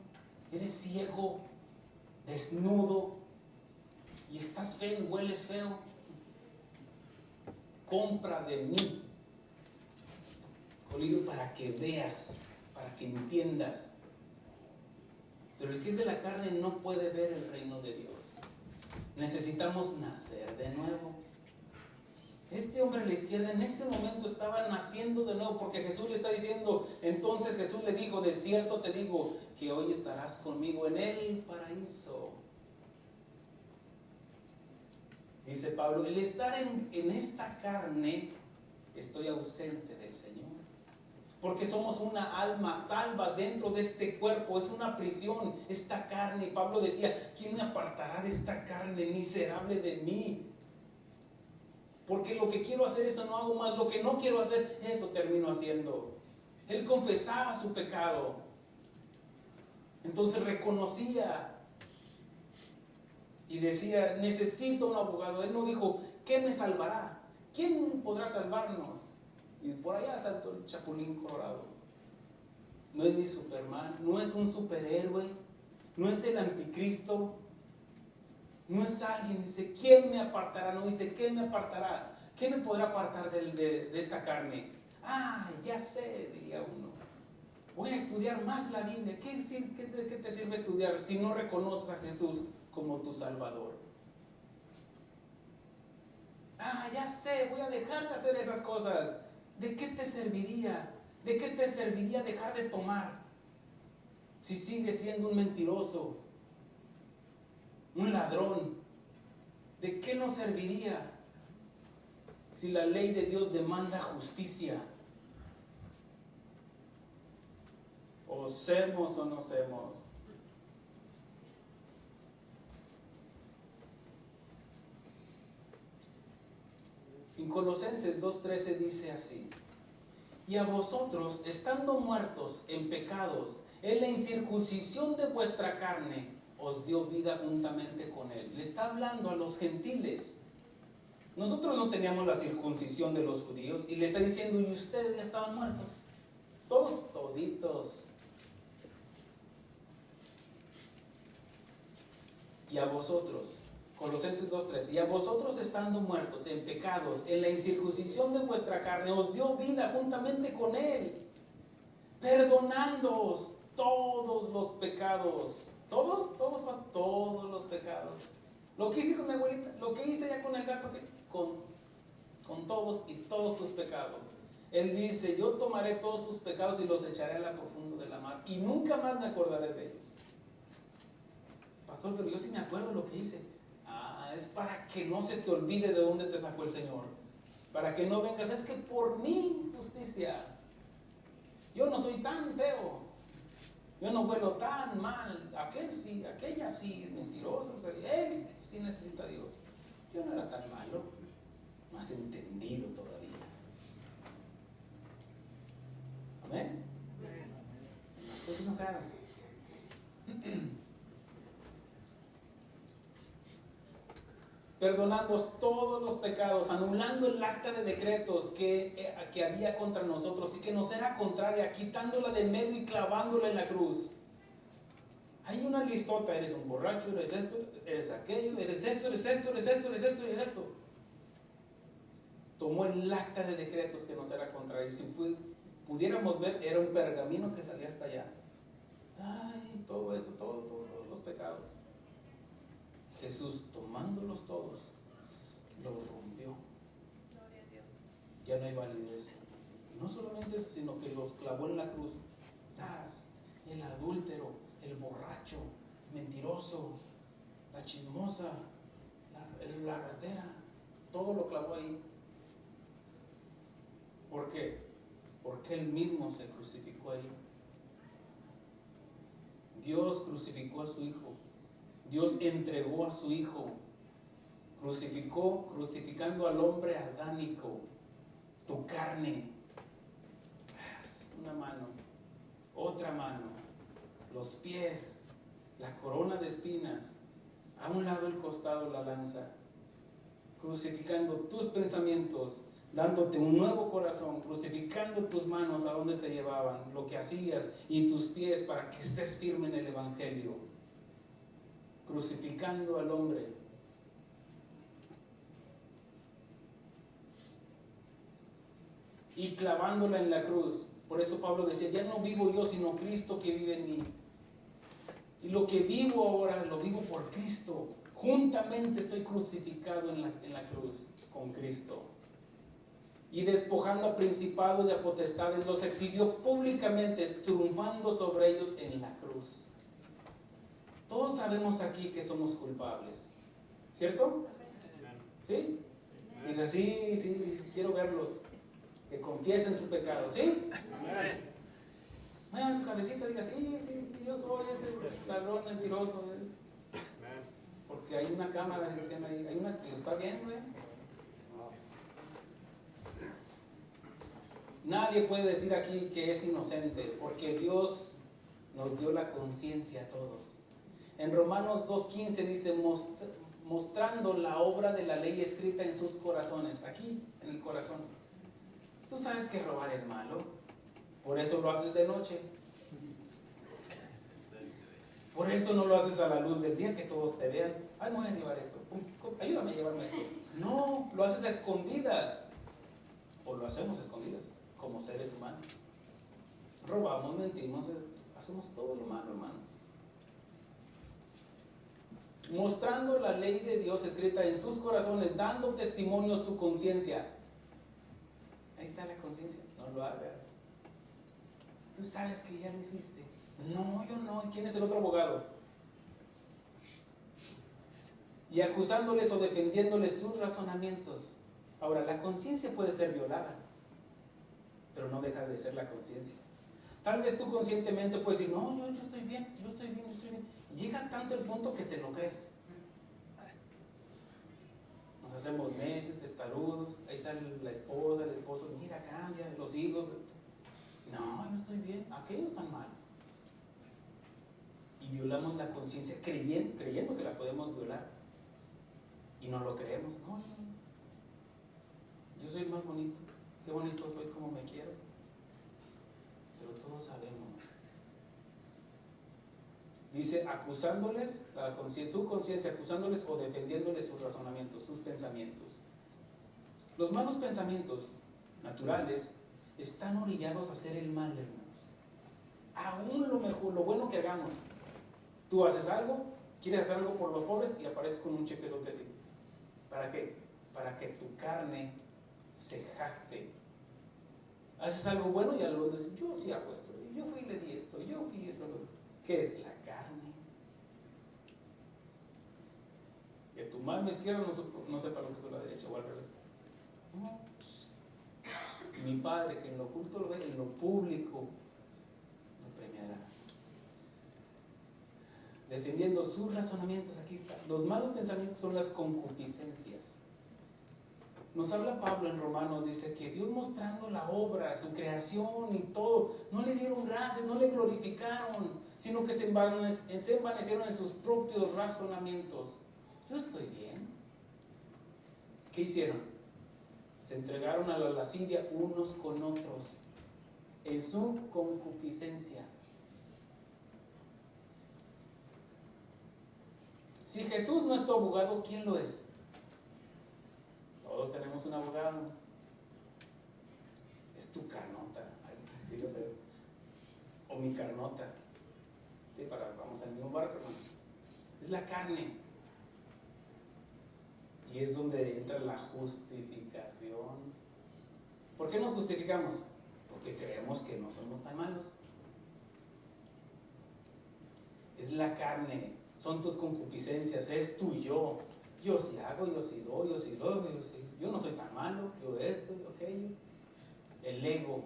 eres ciego, desnudo, y estás feo y hueles feo. Compra de mí, colido, para que veas, para que entiendas. Pero el que es de la carne no puede ver el reino de Dios. Necesitamos nacer de nuevo. Este hombre a la izquierda en ese momento estaba naciendo de nuevo, porque Jesús le está diciendo, entonces Jesús le dijo, de cierto te digo que hoy estarás conmigo en el paraíso. Dice Pablo, el estar en esta carne, estoy ausente del Señor. Porque somos una alma salva dentro de este cuerpo, es una prisión, esta carne. Pablo decía, ¿quién me apartará de esta carne miserable de mí? Porque lo que quiero hacer, eso no hago más. Lo que no quiero hacer, eso termino haciendo. Él confesaba su pecado. Entonces reconocía y decía, necesito un abogado. Él no dijo, ¿qué me salvará? ¿Quién podrá salvarnos? Y por allá saltó el Chapulín Colorado. No es ni Superman, no es un superhéroe, no es el anticristo. No es alguien, dice, ¿quién me apartará? No dice, ¿quién me apartará? ¿Qué me podrá apartar de esta carne? Ya sé, diría uno. Voy a estudiar más la Biblia. ¿Qué te sirve estudiar si no reconoces a Jesús como tu Salvador? Ya sé, voy a dejar de hacer esas cosas. ¿De qué te serviría? ¿De qué te serviría dejar de tomar si sigues siendo un mentiroso, un ladrón? ¿De qué nos serviría si la ley de Dios demanda justicia? O semos o no semos. En Colosenses 2:13 dice así: y a vosotros, estando muertos en pecados, en la incircuncisión de vuestra carne, os dio vida juntamente con él. Le está hablando a los gentiles. Nosotros no teníamos la circuncisión de los judíos, y le está diciendo, y ustedes ya estaban muertos. Todos, toditos. Y a vosotros, Colosenses 2:3, y a vosotros estando muertos en pecados, en la incircuncisión de vuestra carne, os dio vida juntamente con él, perdonándoos todos los pecados. Todos los pecados. Lo que hice con mi abuelita, lo que hice ya con el gato, con todos y todos tus pecados. Él dice, yo tomaré todos tus pecados y los echaré a la profundo de la mar, y nunca más me acordaré de ellos. Pastor, pero yo sí me acuerdo lo que hice. Es para que no se te olvide de dónde te sacó el Señor. Para que no vengas, es que por mi justicia, yo no soy tan feo, yo no huelo tan mal, aquel sí, aquella sí es mentirosa, o sea, él sí necesita a Dios. Yo no era tan malo, no has entendido todavía. Amén. No estoy enojado. Perdonando todos los pecados, anulando el acta de decretos que había contra nosotros y que nos era contraria, quitándola de medio y clavándola en la cruz. Hay una listota: eres un borracho, eres esto, eres aquello, eres esto, eres esto, eres esto, eres esto, eres esto. Tomó el acta de decretos que nos era contraria, y si pudiéramos ver, era un pergamino que salía hasta allá. Ay, todo eso, todos los pecados. Jesús, tomándolos todos, los rompió.
Gloria a Dios.
Ya no hay validez. Y no solamente eso, sino que los clavó en la cruz. ¡Zas! El adúltero, el borracho, mentiroso, la chismosa, la ratera, todo lo clavó ahí. ¿Por qué? Porque Él mismo se crucificó ahí. Dios crucificó a su Hijo. Dios entregó a su Hijo, crucificando al hombre adánico, tu carne, una mano, otra mano, los pies, la corona de espinas, a un lado el costado la lanza, crucificando tus pensamientos, dándote un nuevo corazón, crucificando tus manos a donde te llevaban, lo que hacías, y tus pies para que estés firme en el Evangelio. Crucificando al hombre. Y clavándola en la cruz. Por eso Pablo decía, ya no vivo yo, sino Cristo que vive en mí. Y lo que vivo ahora, lo vivo por Cristo. Juntamente estoy crucificado en la cruz con Cristo. Y despojando a principados y a potestades, los exhibió públicamente, triunfando sobre ellos en la cruz. Todos sabemos aquí que somos culpables, ¿cierto? ¿Sí? Diga, sí, quiero verlos, que confiesen su pecado, ¿sí? Mueva su cabecita, diga, sí, yo soy ese ladrón mentiroso. Porque hay una cámara diciendo ahí, hay una que lo está viendo, Nadie puede decir aquí que es inocente, porque Dios nos dio la conciencia a todos. En Romanos 2:15 dice, mostrando la obra de la ley escrita en sus corazones, aquí en el corazón. Tú sabes que robar es malo, por eso lo haces de noche. Por eso no lo haces a la luz del día, que todos te vean. Ay, no voy a llevar esto, ayúdame a llevarme esto. No, lo haces a escondidas, o lo hacemos a escondidas, como seres humanos. Robamos, mentimos, hacemos todo lo malo, hermanos. Mostrando la ley de Dios escrita en sus corazones, dando testimonio a su conciencia. Ahí está la conciencia, no lo hagas. Tú sabes que ya lo hiciste. No, yo no. ¿Y quién es el otro abogado? Y acusándoles o defendiéndoles sus razonamientos. Ahora, la conciencia puede ser violada, pero no deja de ser la conciencia. Tal vez tú conscientemente puedes decir, no, yo estoy bien, yo estoy bien, yo estoy bien. Y llega tanto el punto que te lo crees. Nos hacemos necios, testarudos. Ahí está la esposa, el esposo, mira, cambia, los hijos. No, yo estoy bien, aquellos están mal. Y violamos la conciencia creyendo que la podemos violar. Y no lo creemos. No, yo soy más bonito. Qué bonito soy como me quiero. Pero todos sabemos. Dice, acusándoles, su conciencia, acusándoles o defendiéndoles sus razonamientos, sus pensamientos. Los malos pensamientos naturales están orillados a hacer el mal, hermanos. Aún lo mejor, lo bueno que hagamos. Tú haces algo, quieres hacer algo por los pobres y apareces con un chequezote así. ¿Para qué? Para que tu carne se jacte. Haces algo bueno y al otro dices, yo sí hago esto, yo fui y le di esto, yo fui eso. ¿Qué es? La carne. Y a tu mano izquierda no sepa lo que es la derecha o al revés. No. Mi Padre que en lo oculto lo ve, en lo público lo premiará. Defendiendo sus razonamientos, aquí está. Los malos pensamientos son las concupiscencias. Nos habla Pablo en Romanos, dice que Dios mostrando la obra, su creación y todo, no le dieron gracias, no le glorificaron, sino que se envanecieron en sus propios razonamientos. Yo estoy bien. ¿Qué hicieron? Se entregaron a la lascivia unos con otros, en su concupiscencia. Si Jesús no es tu abogado, ¿quién lo es? Todos tenemos un abogado. Es tu carnota. Ay, estilo feo. O mi carnota. Sí, vamos al mismo barco, hermano. Es la carne. Y es donde entra la justificación. ¿Por qué nos justificamos? Porque creemos que no somos tan malos. Es la carne. Son tus concupiscencias. Es tu yo. Yo sí hago, yo sí doy, yo sí lo doy, yo no soy tan malo, yo esto, yo aquello. El ego.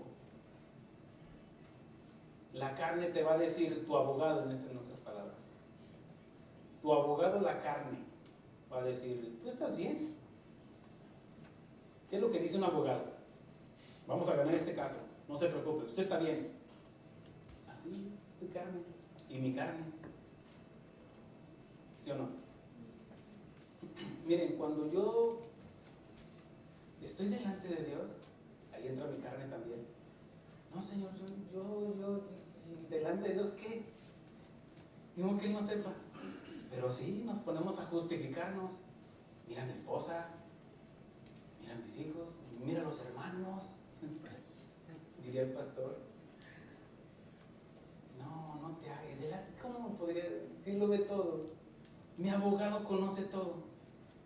La carne te va a decir, tu abogado, en otras palabras. Tu abogado, la carne, va a decir, tú estás bien. ¿Qué es lo que dice un abogado? Vamos a ganar este caso, no se preocupe, usted está bien. Así es tu carne y mi carne. ¿Sí o no? Miren, cuando yo estoy delante de Dios, ahí entra mi carne también. No, Señor, yo delante de Dios, ¿qué? Digo que Él no sepa. Pero sí, nos ponemos a justificarnos. Mira a mi esposa, mira a mis hijos, mira a los hermanos, diría el pastor. No te hagas. ¿Cómo podría decir? Lo ve todo. Mi abogado conoce todo.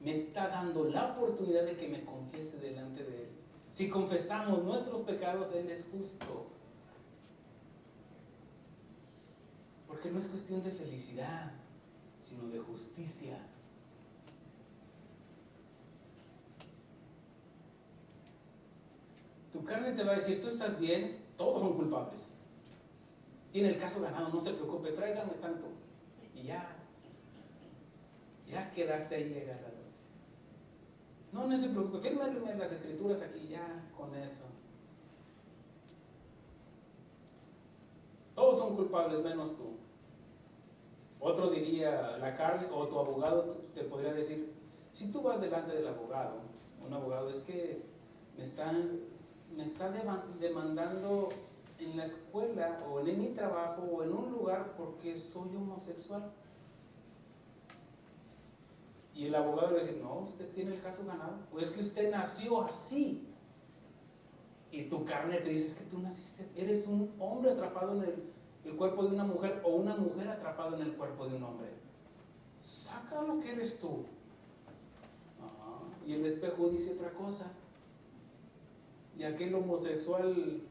Me está dando la oportunidad de que me confiese delante de Él. Si confesamos nuestros pecados, Él es justo. Porque no es cuestión de felicidad, sino de justicia. Tu carne te va a decir, tú estás bien, todos son culpables. Tiene el caso ganado, no se preocupe, tráigame tanto. Y ya quedaste ahí agarrado. No se preocupe, fírmame las escrituras aquí, ya con eso. Todos son culpables menos tú. Otro diría, la carne o tu abogado te podría decir, si tú vas delante del abogado, un abogado es que me está demandando en la escuela o en mi trabajo o en un lugar porque soy homosexual. Y el abogado le dice, no, usted tiene el caso ganado. O es que usted nació así. Y tu carne te dice, es que tú naciste, eres un hombre atrapado en el cuerpo de una mujer o una mujer atrapada en el cuerpo de un hombre. Saca lo que eres tú. Y el espejo dice otra cosa. Y aquel homosexual,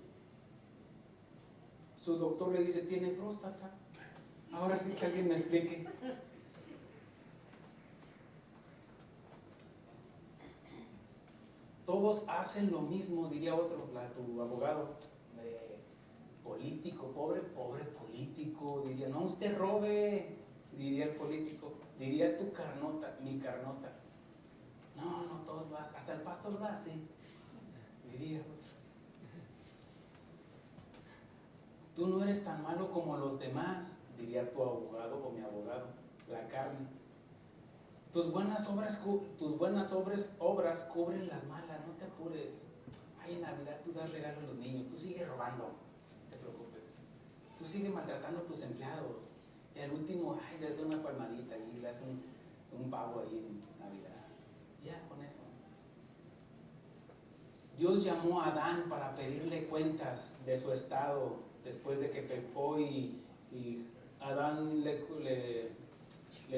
su doctor le dice, tiene próstata. Ahora sí que alguien me explique. Todos hacen lo mismo, diría otro, tu abogado. político, pobre político, diría, no, usted robe, diría el político, diría tu carnota, mi carnota. No, todos lo hacen, hasta el pastor lo hace, diría otro. Tú no eres tan malo como los demás, diría tu abogado o mi abogado, la carne. Tus buenas obras cubren las malas, no te apures. Ay, en Navidad tú das regalos a los niños, tú sigue robando, no te preocupes. Tú sigue maltratando a tus empleados. Y al último, ay, le das una palmadita y le das un pavo ahí en Navidad. Ya, con eso. Dios llamó a Adán para pedirle cuentas de su estado después de que pecó y Adán le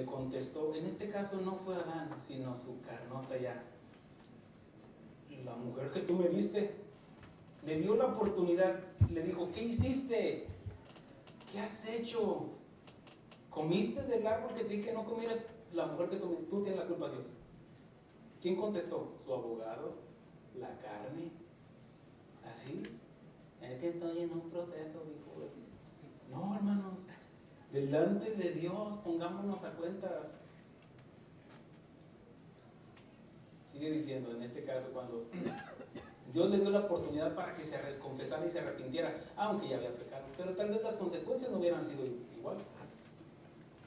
contestó. En este caso no fue Adán, sino su carnota ya. La mujer que tú me diste, le dio la oportunidad, le dijo, ¿qué hiciste? ¿Qué has hecho? ¿Comiste del árbol que te dije que no comieras? La mujer que tú tienes la culpa, Dios. ¿Quién contestó? Su abogado, la carne. ¿Así? Es que estoy en un proceso, dijo él. No, hermanos, delante de Dios pongámonos a cuentas. Sigue diciendo, en este caso, cuando Dios le dio la oportunidad para que se confesara y se arrepintiera, aunque ya había pecado, pero tal vez las consecuencias no hubieran sido igual.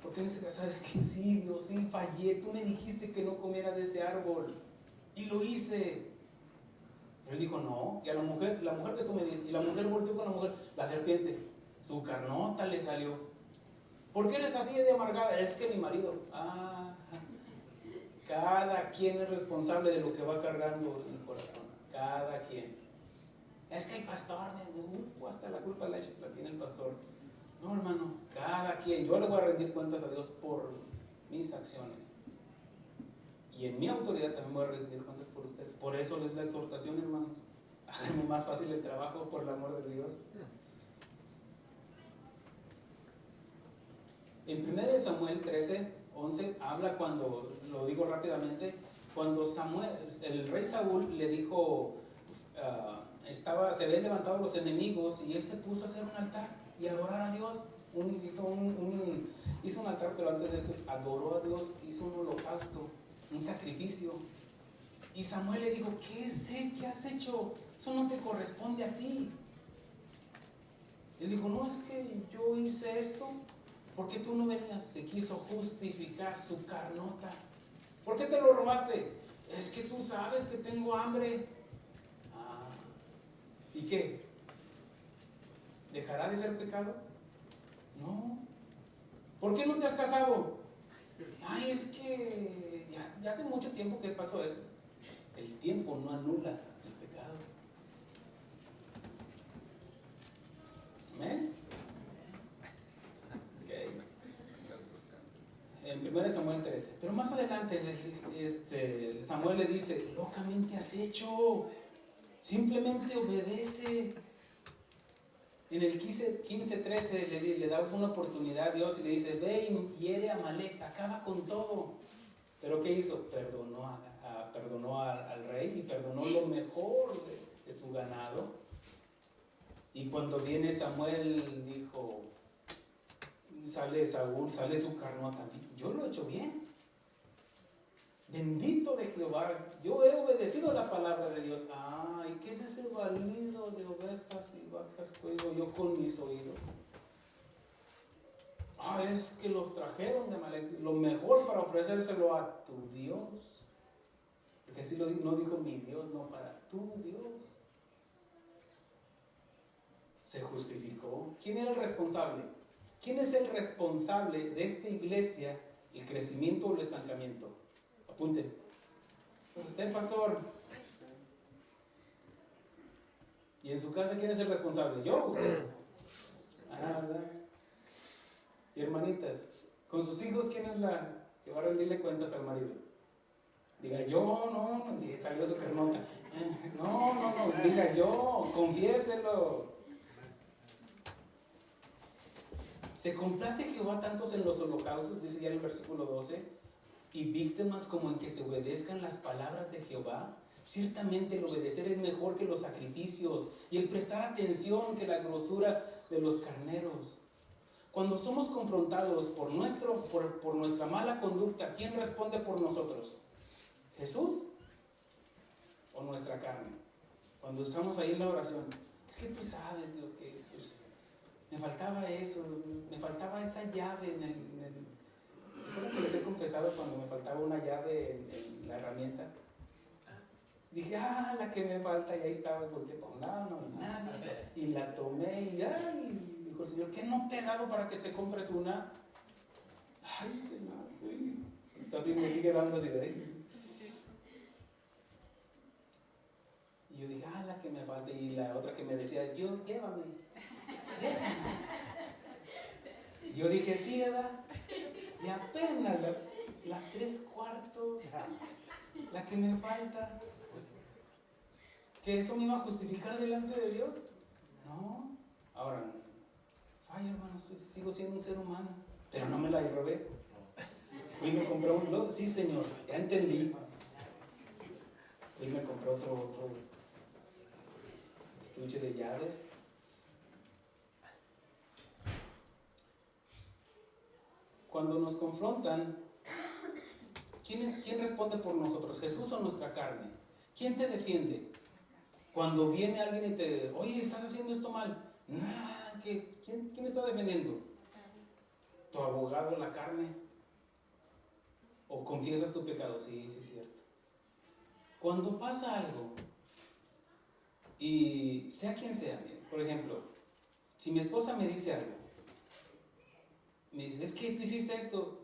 Porque en ese caso, ¿sabes qué? Sí, Dios, sí, fallé, tú me dijiste que no comiera de ese árbol, y lo hice. Pero él dijo, no, y a la mujer que tú me diste, y la mujer volteó con la mujer, la serpiente, su carnota le salió. ¿Por qué eres así de amargada? Es que mi marido, cada quien es responsable de lo que va cargando en el corazón. Cada quien. Es que el pastor hasta la culpa la tiene el pastor. No, hermanos, cada quien. Yo le voy a rendir cuentas a Dios por mis acciones. Y en mi autoridad también voy a rendir cuentas por ustedes. Por eso les la exhortación, hermanos. Háganme más fácil el trabajo, por el amor de Dios. En 1 Samuel 13:11 habla cuando, lo digo rápidamente, cuando el rey Saúl le dijo, se habían levantado los enemigos y él se puso a hacer un altar y adorar a Dios. Hizo un altar, pero antes de esto adoró a Dios, hizo un holocausto, un sacrificio. Y Samuel le dijo, ¿qué has hecho? Eso no te corresponde a ti. Él dijo, no, es que yo hice esto porque tú no venías. Se quiso justificar su carnota. ¿Por qué te lo robaste? Es que tú sabes que tengo hambre. ¿Y qué? ¿Dejará de ser pecado? No. ¿Por qué no te has casado? Ay, es que ya hace mucho tiempo que pasó eso. El tiempo no anula el pecado. ¿Amén? Okay. En 1 Samuel 13. Pero más adelante Samuel le dice, locamente has hecho, simplemente obedece. En el 15:13 le da una oportunidad a Dios y le dice, ve y hiere a Amalek, acaba con todo. Pero ¿qué hizo? Perdonó al rey y perdonó lo mejor de su ganado. Y cuando viene Samuel, dijo, sale Saúl, sale su carnota, yo lo he hecho bien. Bendito de Jehová, yo he obedecido la palabra de Dios. ¿Y qué es ese balido de ovejas y vacas que oigo yo con mis oídos? Es que los trajeron de Amalek, lo mejor para ofrecérselo a tu Dios. Porque así no dijo mi Dios, no, para tu Dios. Se justificó. ¿Quién era el responsable? ¿Quién es el responsable de esta iglesia, el crecimiento o el estancamiento? Apunten. Usted, pastor. ¿Y en su casa quién es el responsable? ¿Yo o usted? ¿Verdad? Y hermanitas, con sus hijos, ¿quién es la que va a rendirle cuentas al marido? Diga yo, no, salió su carnota. No, diga yo, confiéselo. Se complace Jehová tantos en los holocaustos, dice ya en el versículo 12, y víctimas como en que se obedezcan las palabras de Jehová. Ciertamente el obedecer es mejor que los sacrificios y el prestar atención que la grosura de los carneros. Cuando somos confrontados por nuestra mala conducta, ¿quién responde por nosotros? ¿Jesús o nuestra carne? Cuando estamos ahí en la oración, es que tú sabes, Dios, que pues, me faltaba eso, me faltaba esa llave en el ¿se acuerdan que les he confesado cuando me faltaba una llave en la herramienta? Dije, la que me falta, y ahí estaba, y volteé para un lado, no hay nadie, y la tomé, y dijo el Señor, ¿qué no te he dado para que te compres una? Ay, Señor, entonces me sigue dando así de ahí. Y yo dije, la que me falta, y la otra que me decía, llévame, déjame. Y yo dije, sí, ¿verdad? Y apenas la 3/4, la que me falta, ¿que eso me iba a justificar delante de Dios? No. Ahora, hermano, sigo siendo un ser humano, pero no me la robé. Hoy me compré un blog, sí, Señor, ya entendí. Hoy me compré otro estuche de llaves. Cuando nos confrontan, ¿quién responde por nosotros? ¿Jesús o nuestra carne? ¿Quién te defiende? Cuando viene alguien y te, oye, estás haciendo esto mal. ¿Quién está defendiendo? ¿Tu abogado, la carne? ¿O confiesas tu pecado? Sí, es cierto. Cuando pasa algo, y sea quien sea, por ejemplo, si mi esposa me dice algo, me dice, es que tú hiciste esto,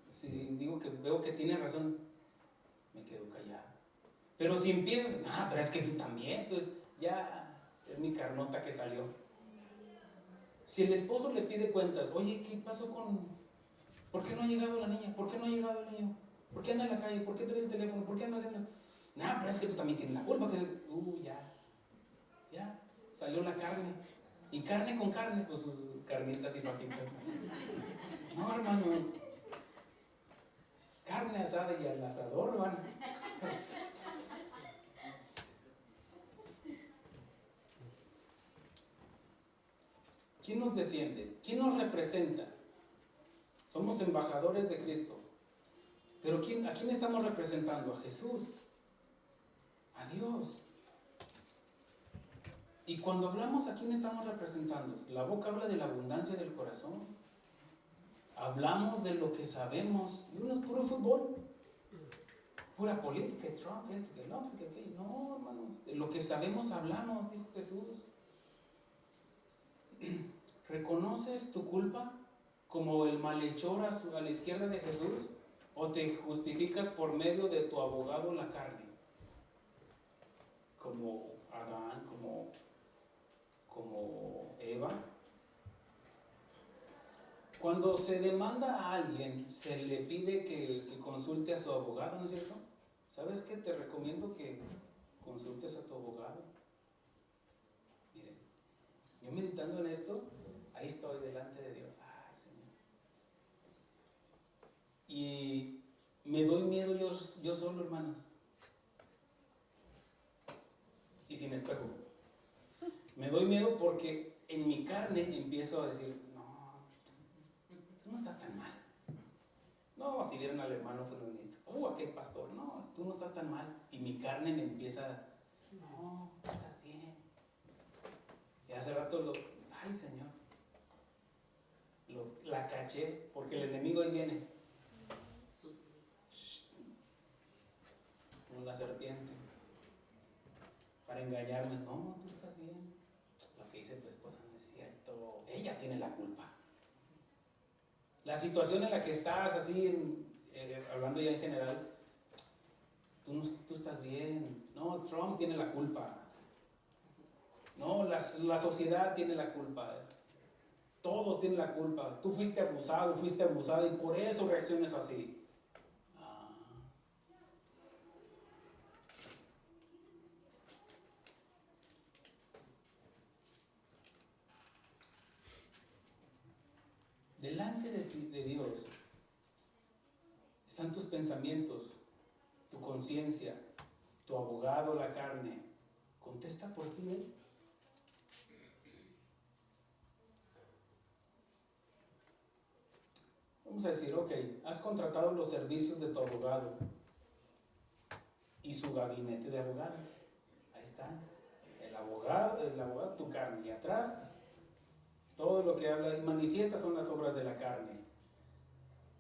si digo que veo que tiene razón, me quedo callado. Pero si empiezas, pero es que tú también, entonces ya es mi carnota que salió. Si el esposo le pide cuentas, oye, ¿qué pasó ¿por qué no ha llegado la niña? ¿Por qué no ha llegado el niño? ¿Por qué anda en la calle? ¿Por qué trae el teléfono? ¿Por qué anda haciendo? Pero es que tú también tienes la culpa. Ya, salió la carne. Y carne con carne, pues sus carnitas y fajitas. No, hermanos. Carne asada y al asador van. ¿Quién nos defiende? ¿Quién nos representa? Somos embajadores de Cristo. Pero ¿a quién estamos representando? A Jesús. A Dios. Y cuando hablamos, ¿a quién estamos representando? La boca habla de la abundancia del corazón. Hablamos de lo que sabemos. Y uno es puro fútbol. Pura política, Trump, que el otro, que aquello. No, hermanos. De lo que sabemos hablamos, dijo Jesús. ¿Reconoces tu culpa como el malhechor a la izquierda de Jesús? ¿O te justificas por medio de tu abogado la carne? Como Adán, como Eva. Cuando se demanda a alguien, se le pide que consulte a su abogado, ¿no es cierto? ¿Sabes qué? Te recomiendo que consultes a tu abogado. Miren, yo meditando en esto, ahí estoy delante de Dios. Ay, Señor. Y me doy miedo yo solo, hermanos. Y sin espejo. Me doy miedo porque en mi carne empiezo a decir, no, tú no estás tan mal. No, si vieron al hermano fulanito, aquel pastor, no, tú no estás tan mal. Y mi carne me empieza, no, estás bien. Y hace rato ay, Señor, la caché, porque el enemigo ahí viene. Como la serpiente. Para engañarme, no, tú estás bien. Lo que dice tu esposa no es cierto. Ella tiene la culpa. La situación en la que estás, así, hablando ya en general, tú estás bien. No, Trump tiene la culpa. No, la sociedad tiene la culpa. Todos tienen la culpa. Tú fuiste abusado, fuiste abusada y por eso reaccionas así. Delante de Dios están tus pensamientos, tu conciencia, tu abogado, la carne, ¿contesta por ti él? Vamos a decir, ok, has contratado los servicios de tu abogado y su gabinete de abogados. Ahí está. El abogado, tu carne. Y atrás, todo lo que habla y manifiesta son las obras de la carne.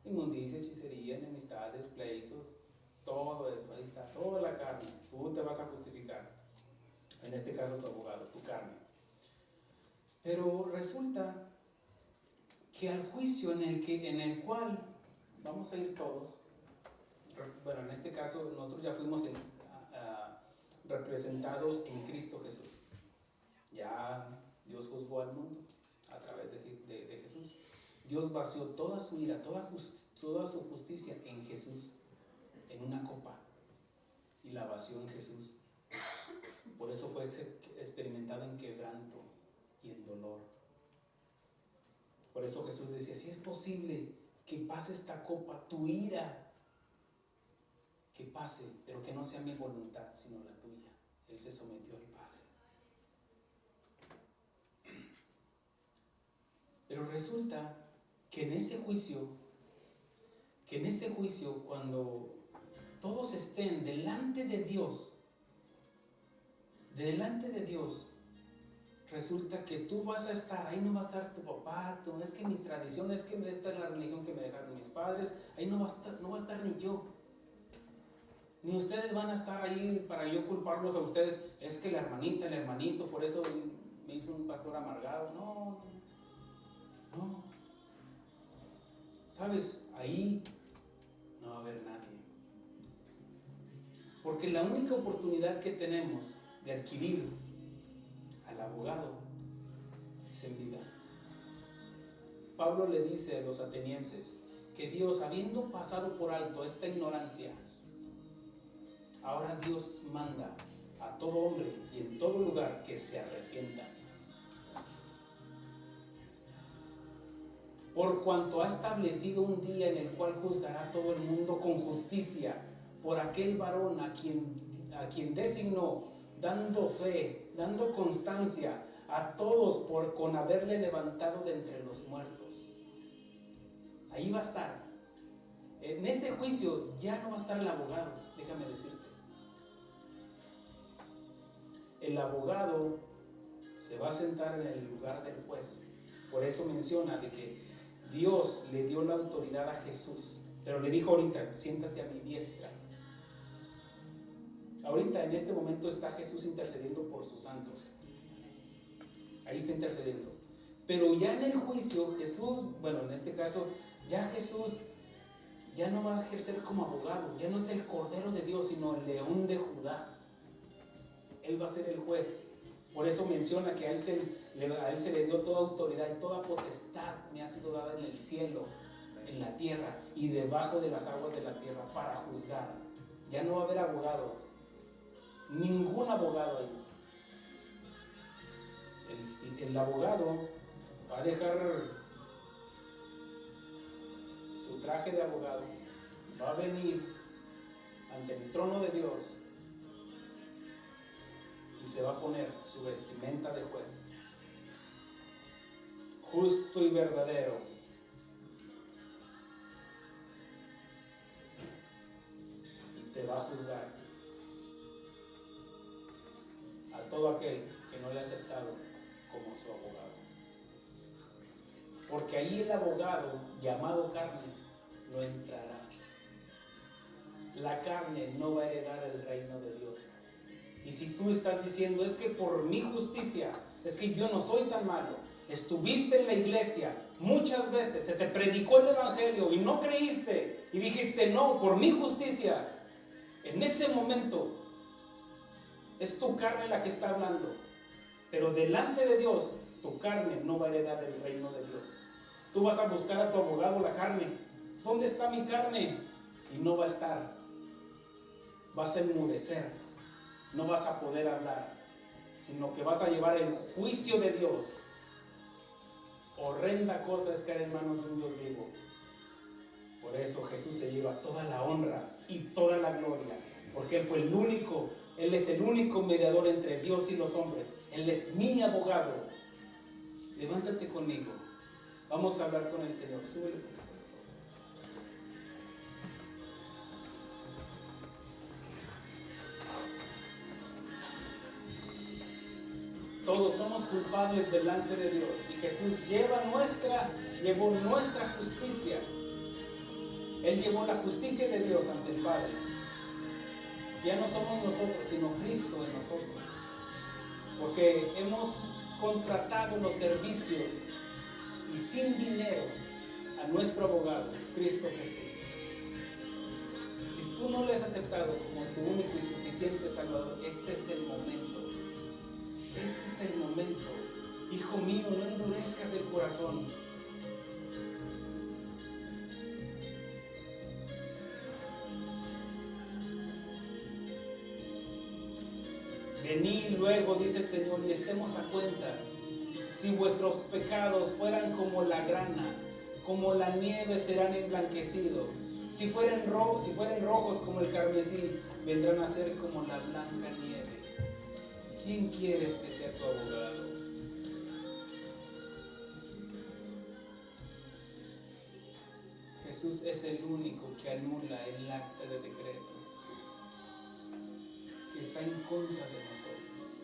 Inmundicia, hechicería, enemistades, pleitos, todo eso. Ahí está, toda la carne. Tú te vas a justificar. En este caso, tu abogado, tu carne. Pero resulta que al juicio en el cual vamos a ir todos, bueno, en este caso nosotros ya fuimos representados en Cristo Jesús. Ya Dios juzgó al mundo a través de Jesús. Dios vació toda su ira, toda su justicia en Jesús, en una copa, y la vació en Jesús. Por eso fue experimentado en quebranto y en dolor. Por eso Jesús decía, si es posible que pase esta copa, tu ira, que pase, pero que no sea mi voluntad, sino la tuya. Él se sometió al Padre. Pero resulta que en ese juicio, cuando todos estén delante de Dios, resulta que tú vas a estar, ahí no va a estar tu papá, es que mis tradiciones, es que esta es la religión que me dejaron mis padres, ahí no va a estar ni yo. Ni ustedes van a estar ahí para yo culparlos a ustedes, es que la hermanita, el hermanito, por eso me hizo un pastor amargado. No. ¿Sabes? Ahí no va a haber nadie. Porque la única oportunidad que tenemos de adquirir al abogado es en vida. Pablo le dice a los atenienses que Dios, habiendo pasado por alto esta ignorancia, ahora Dios manda a todo hombre y en todo lugar que se arrepientan. Por cuanto ha establecido un día en el cual juzgará a todo el mundo con justicia por aquel varón a quien designó, dando fe, dando constancia a todos con haberle levantado de entre los muertos. Ahí va a estar. En ese juicio ya no va a estar el abogado, déjame decirte. El abogado se va a sentar en el lugar del juez. Por eso menciona de que Dios le dio la autoridad a Jesús, pero le dijo ahorita, siéntate a mi diestra. Ahorita en este momento está Jesús intercediendo por sus santos. Ahí está intercediendo. Pero ya en el juicio Jesús, bueno, en este caso, ya Jesús ya no va a ejercer como abogado, ya no es el Cordero de Dios, sino el León de Judá. Él va a ser el juez. Por eso menciona que a él se le dio toda autoridad y toda potestad me ha sido dada en el cielo, en la tierra y debajo de las aguas de la tierra para juzgar. Ya no va a haber abogado, ningún abogado ahí. El abogado va a dejar su traje de abogado, va a venir ante el trono de Dios y se va a poner su vestimenta de juez, justo y verdadero. Y te va a juzgar a todo aquel que no le ha aceptado como su abogado. Porque ahí el abogado, llamado carne, no entrará. La carne no va a heredar el reino de Dios. Y si tú estás diciendo, es que por mi justicia, es que yo no soy tan malo, estuviste en la iglesia muchas veces, se te predicó el evangelio y no creíste y dijiste, no, por mi justicia, en ese momento es tu carne la que está hablando. Pero delante de Dios, tu carne no va a heredar el reino de Dios. Tú vas a buscar a tu abogado la carne. ¿Dónde está mi carne? Y no va a estar. Vas a enmudecer. No vas a poder hablar, sino que vas a llevar el juicio de Dios. Horrenda cosa es caer en manos de un Dios vivo. Por eso Jesús se lleva toda la honra y toda la gloria, porque Él fue el único Él es el único mediador entre Dios y los hombres. Él es mi abogado. Levántate conmigo. Vamos a hablar con el Señor. Súbele. Todos somos culpables delante de Dios. Y Jesús llevó nuestra justicia. Él llevó la justicia de Dios ante el Padre. Ya no somos nosotros, sino Cristo en nosotros. Porque hemos contratado los servicios y sin dinero a nuestro abogado, Cristo Jesús. Si tú no le has aceptado como tu único y suficiente Salvador, este es el momento. Este es el momento. Hijo mío, no endurezcas el corazón. Venid luego, dice el Señor, y estemos a cuentas. Si vuestros pecados fueran como la grana, como la nieve serán emblanquecidos. Si fueren rojos como el carmesí, vendrán a ser como la blanca nieve. ¿Quién quieres que sea tu abogado? Jesús es el único que anula el acta de decretos, que está en contra de nosotros.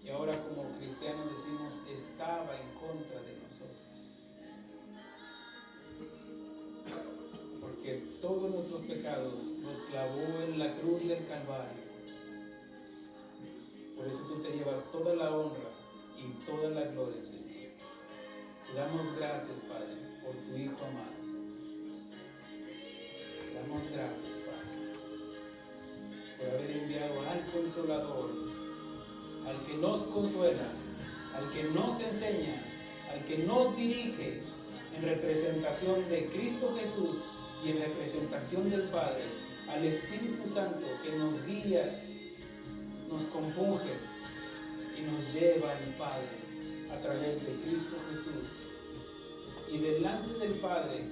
Y ahora como cristianos decimos, estaba en contra de nosotros. Porque todos nuestros pecados los clavó en la cruz del Calvario. Por eso tú te llevas toda la honra y toda la gloria, Señor. Te damos gracias, Padre, por tu Hijo amado, Señor. Te damos gracias, Padre, por haber enviado al Consolador, al que nos consuela, al que nos enseña, al que nos dirige en representación de Cristo Jesús y en representación del Padre, al Espíritu Santo que nos guía, nos compunge y nos lleva al Padre a través de Cristo Jesús. Y delante del Padre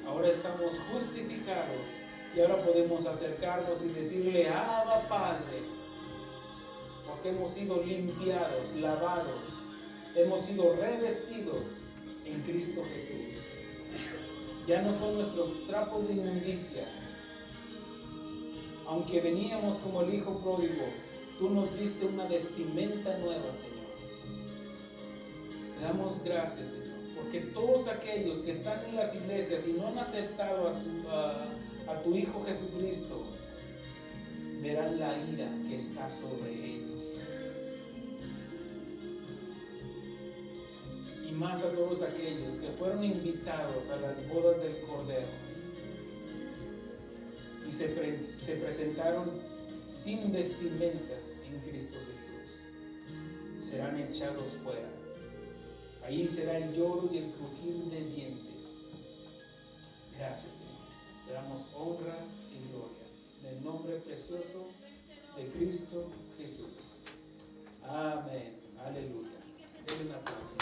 ahora estamos justificados y ahora podemos acercarnos y decirle: Abba, Padre, porque hemos sido limpiados, lavados, hemos sido revestidos en Cristo Jesús. Ya no son nuestros trapos de inmundicia. Aunque veníamos como el hijo pródigo, tú nos diste una vestimenta nueva, Señor. Te damos gracias, Señor, porque todos aquellos que están en las iglesias y no han aceptado a tu Hijo Jesucristo, verán la ira que está sobre ellos. Y más a todos aquellos que fueron invitados a las bodas del Cordero y se presentaron sin vestimentas en Cristo Jesús, serán echados fuera. Ahí será el lloro y el crujir de dientes. Gracias, Señor. Te damos honra y gloria en el nombre precioso de Cristo Jesús. Amén. Aleluya. Denle un aplauso.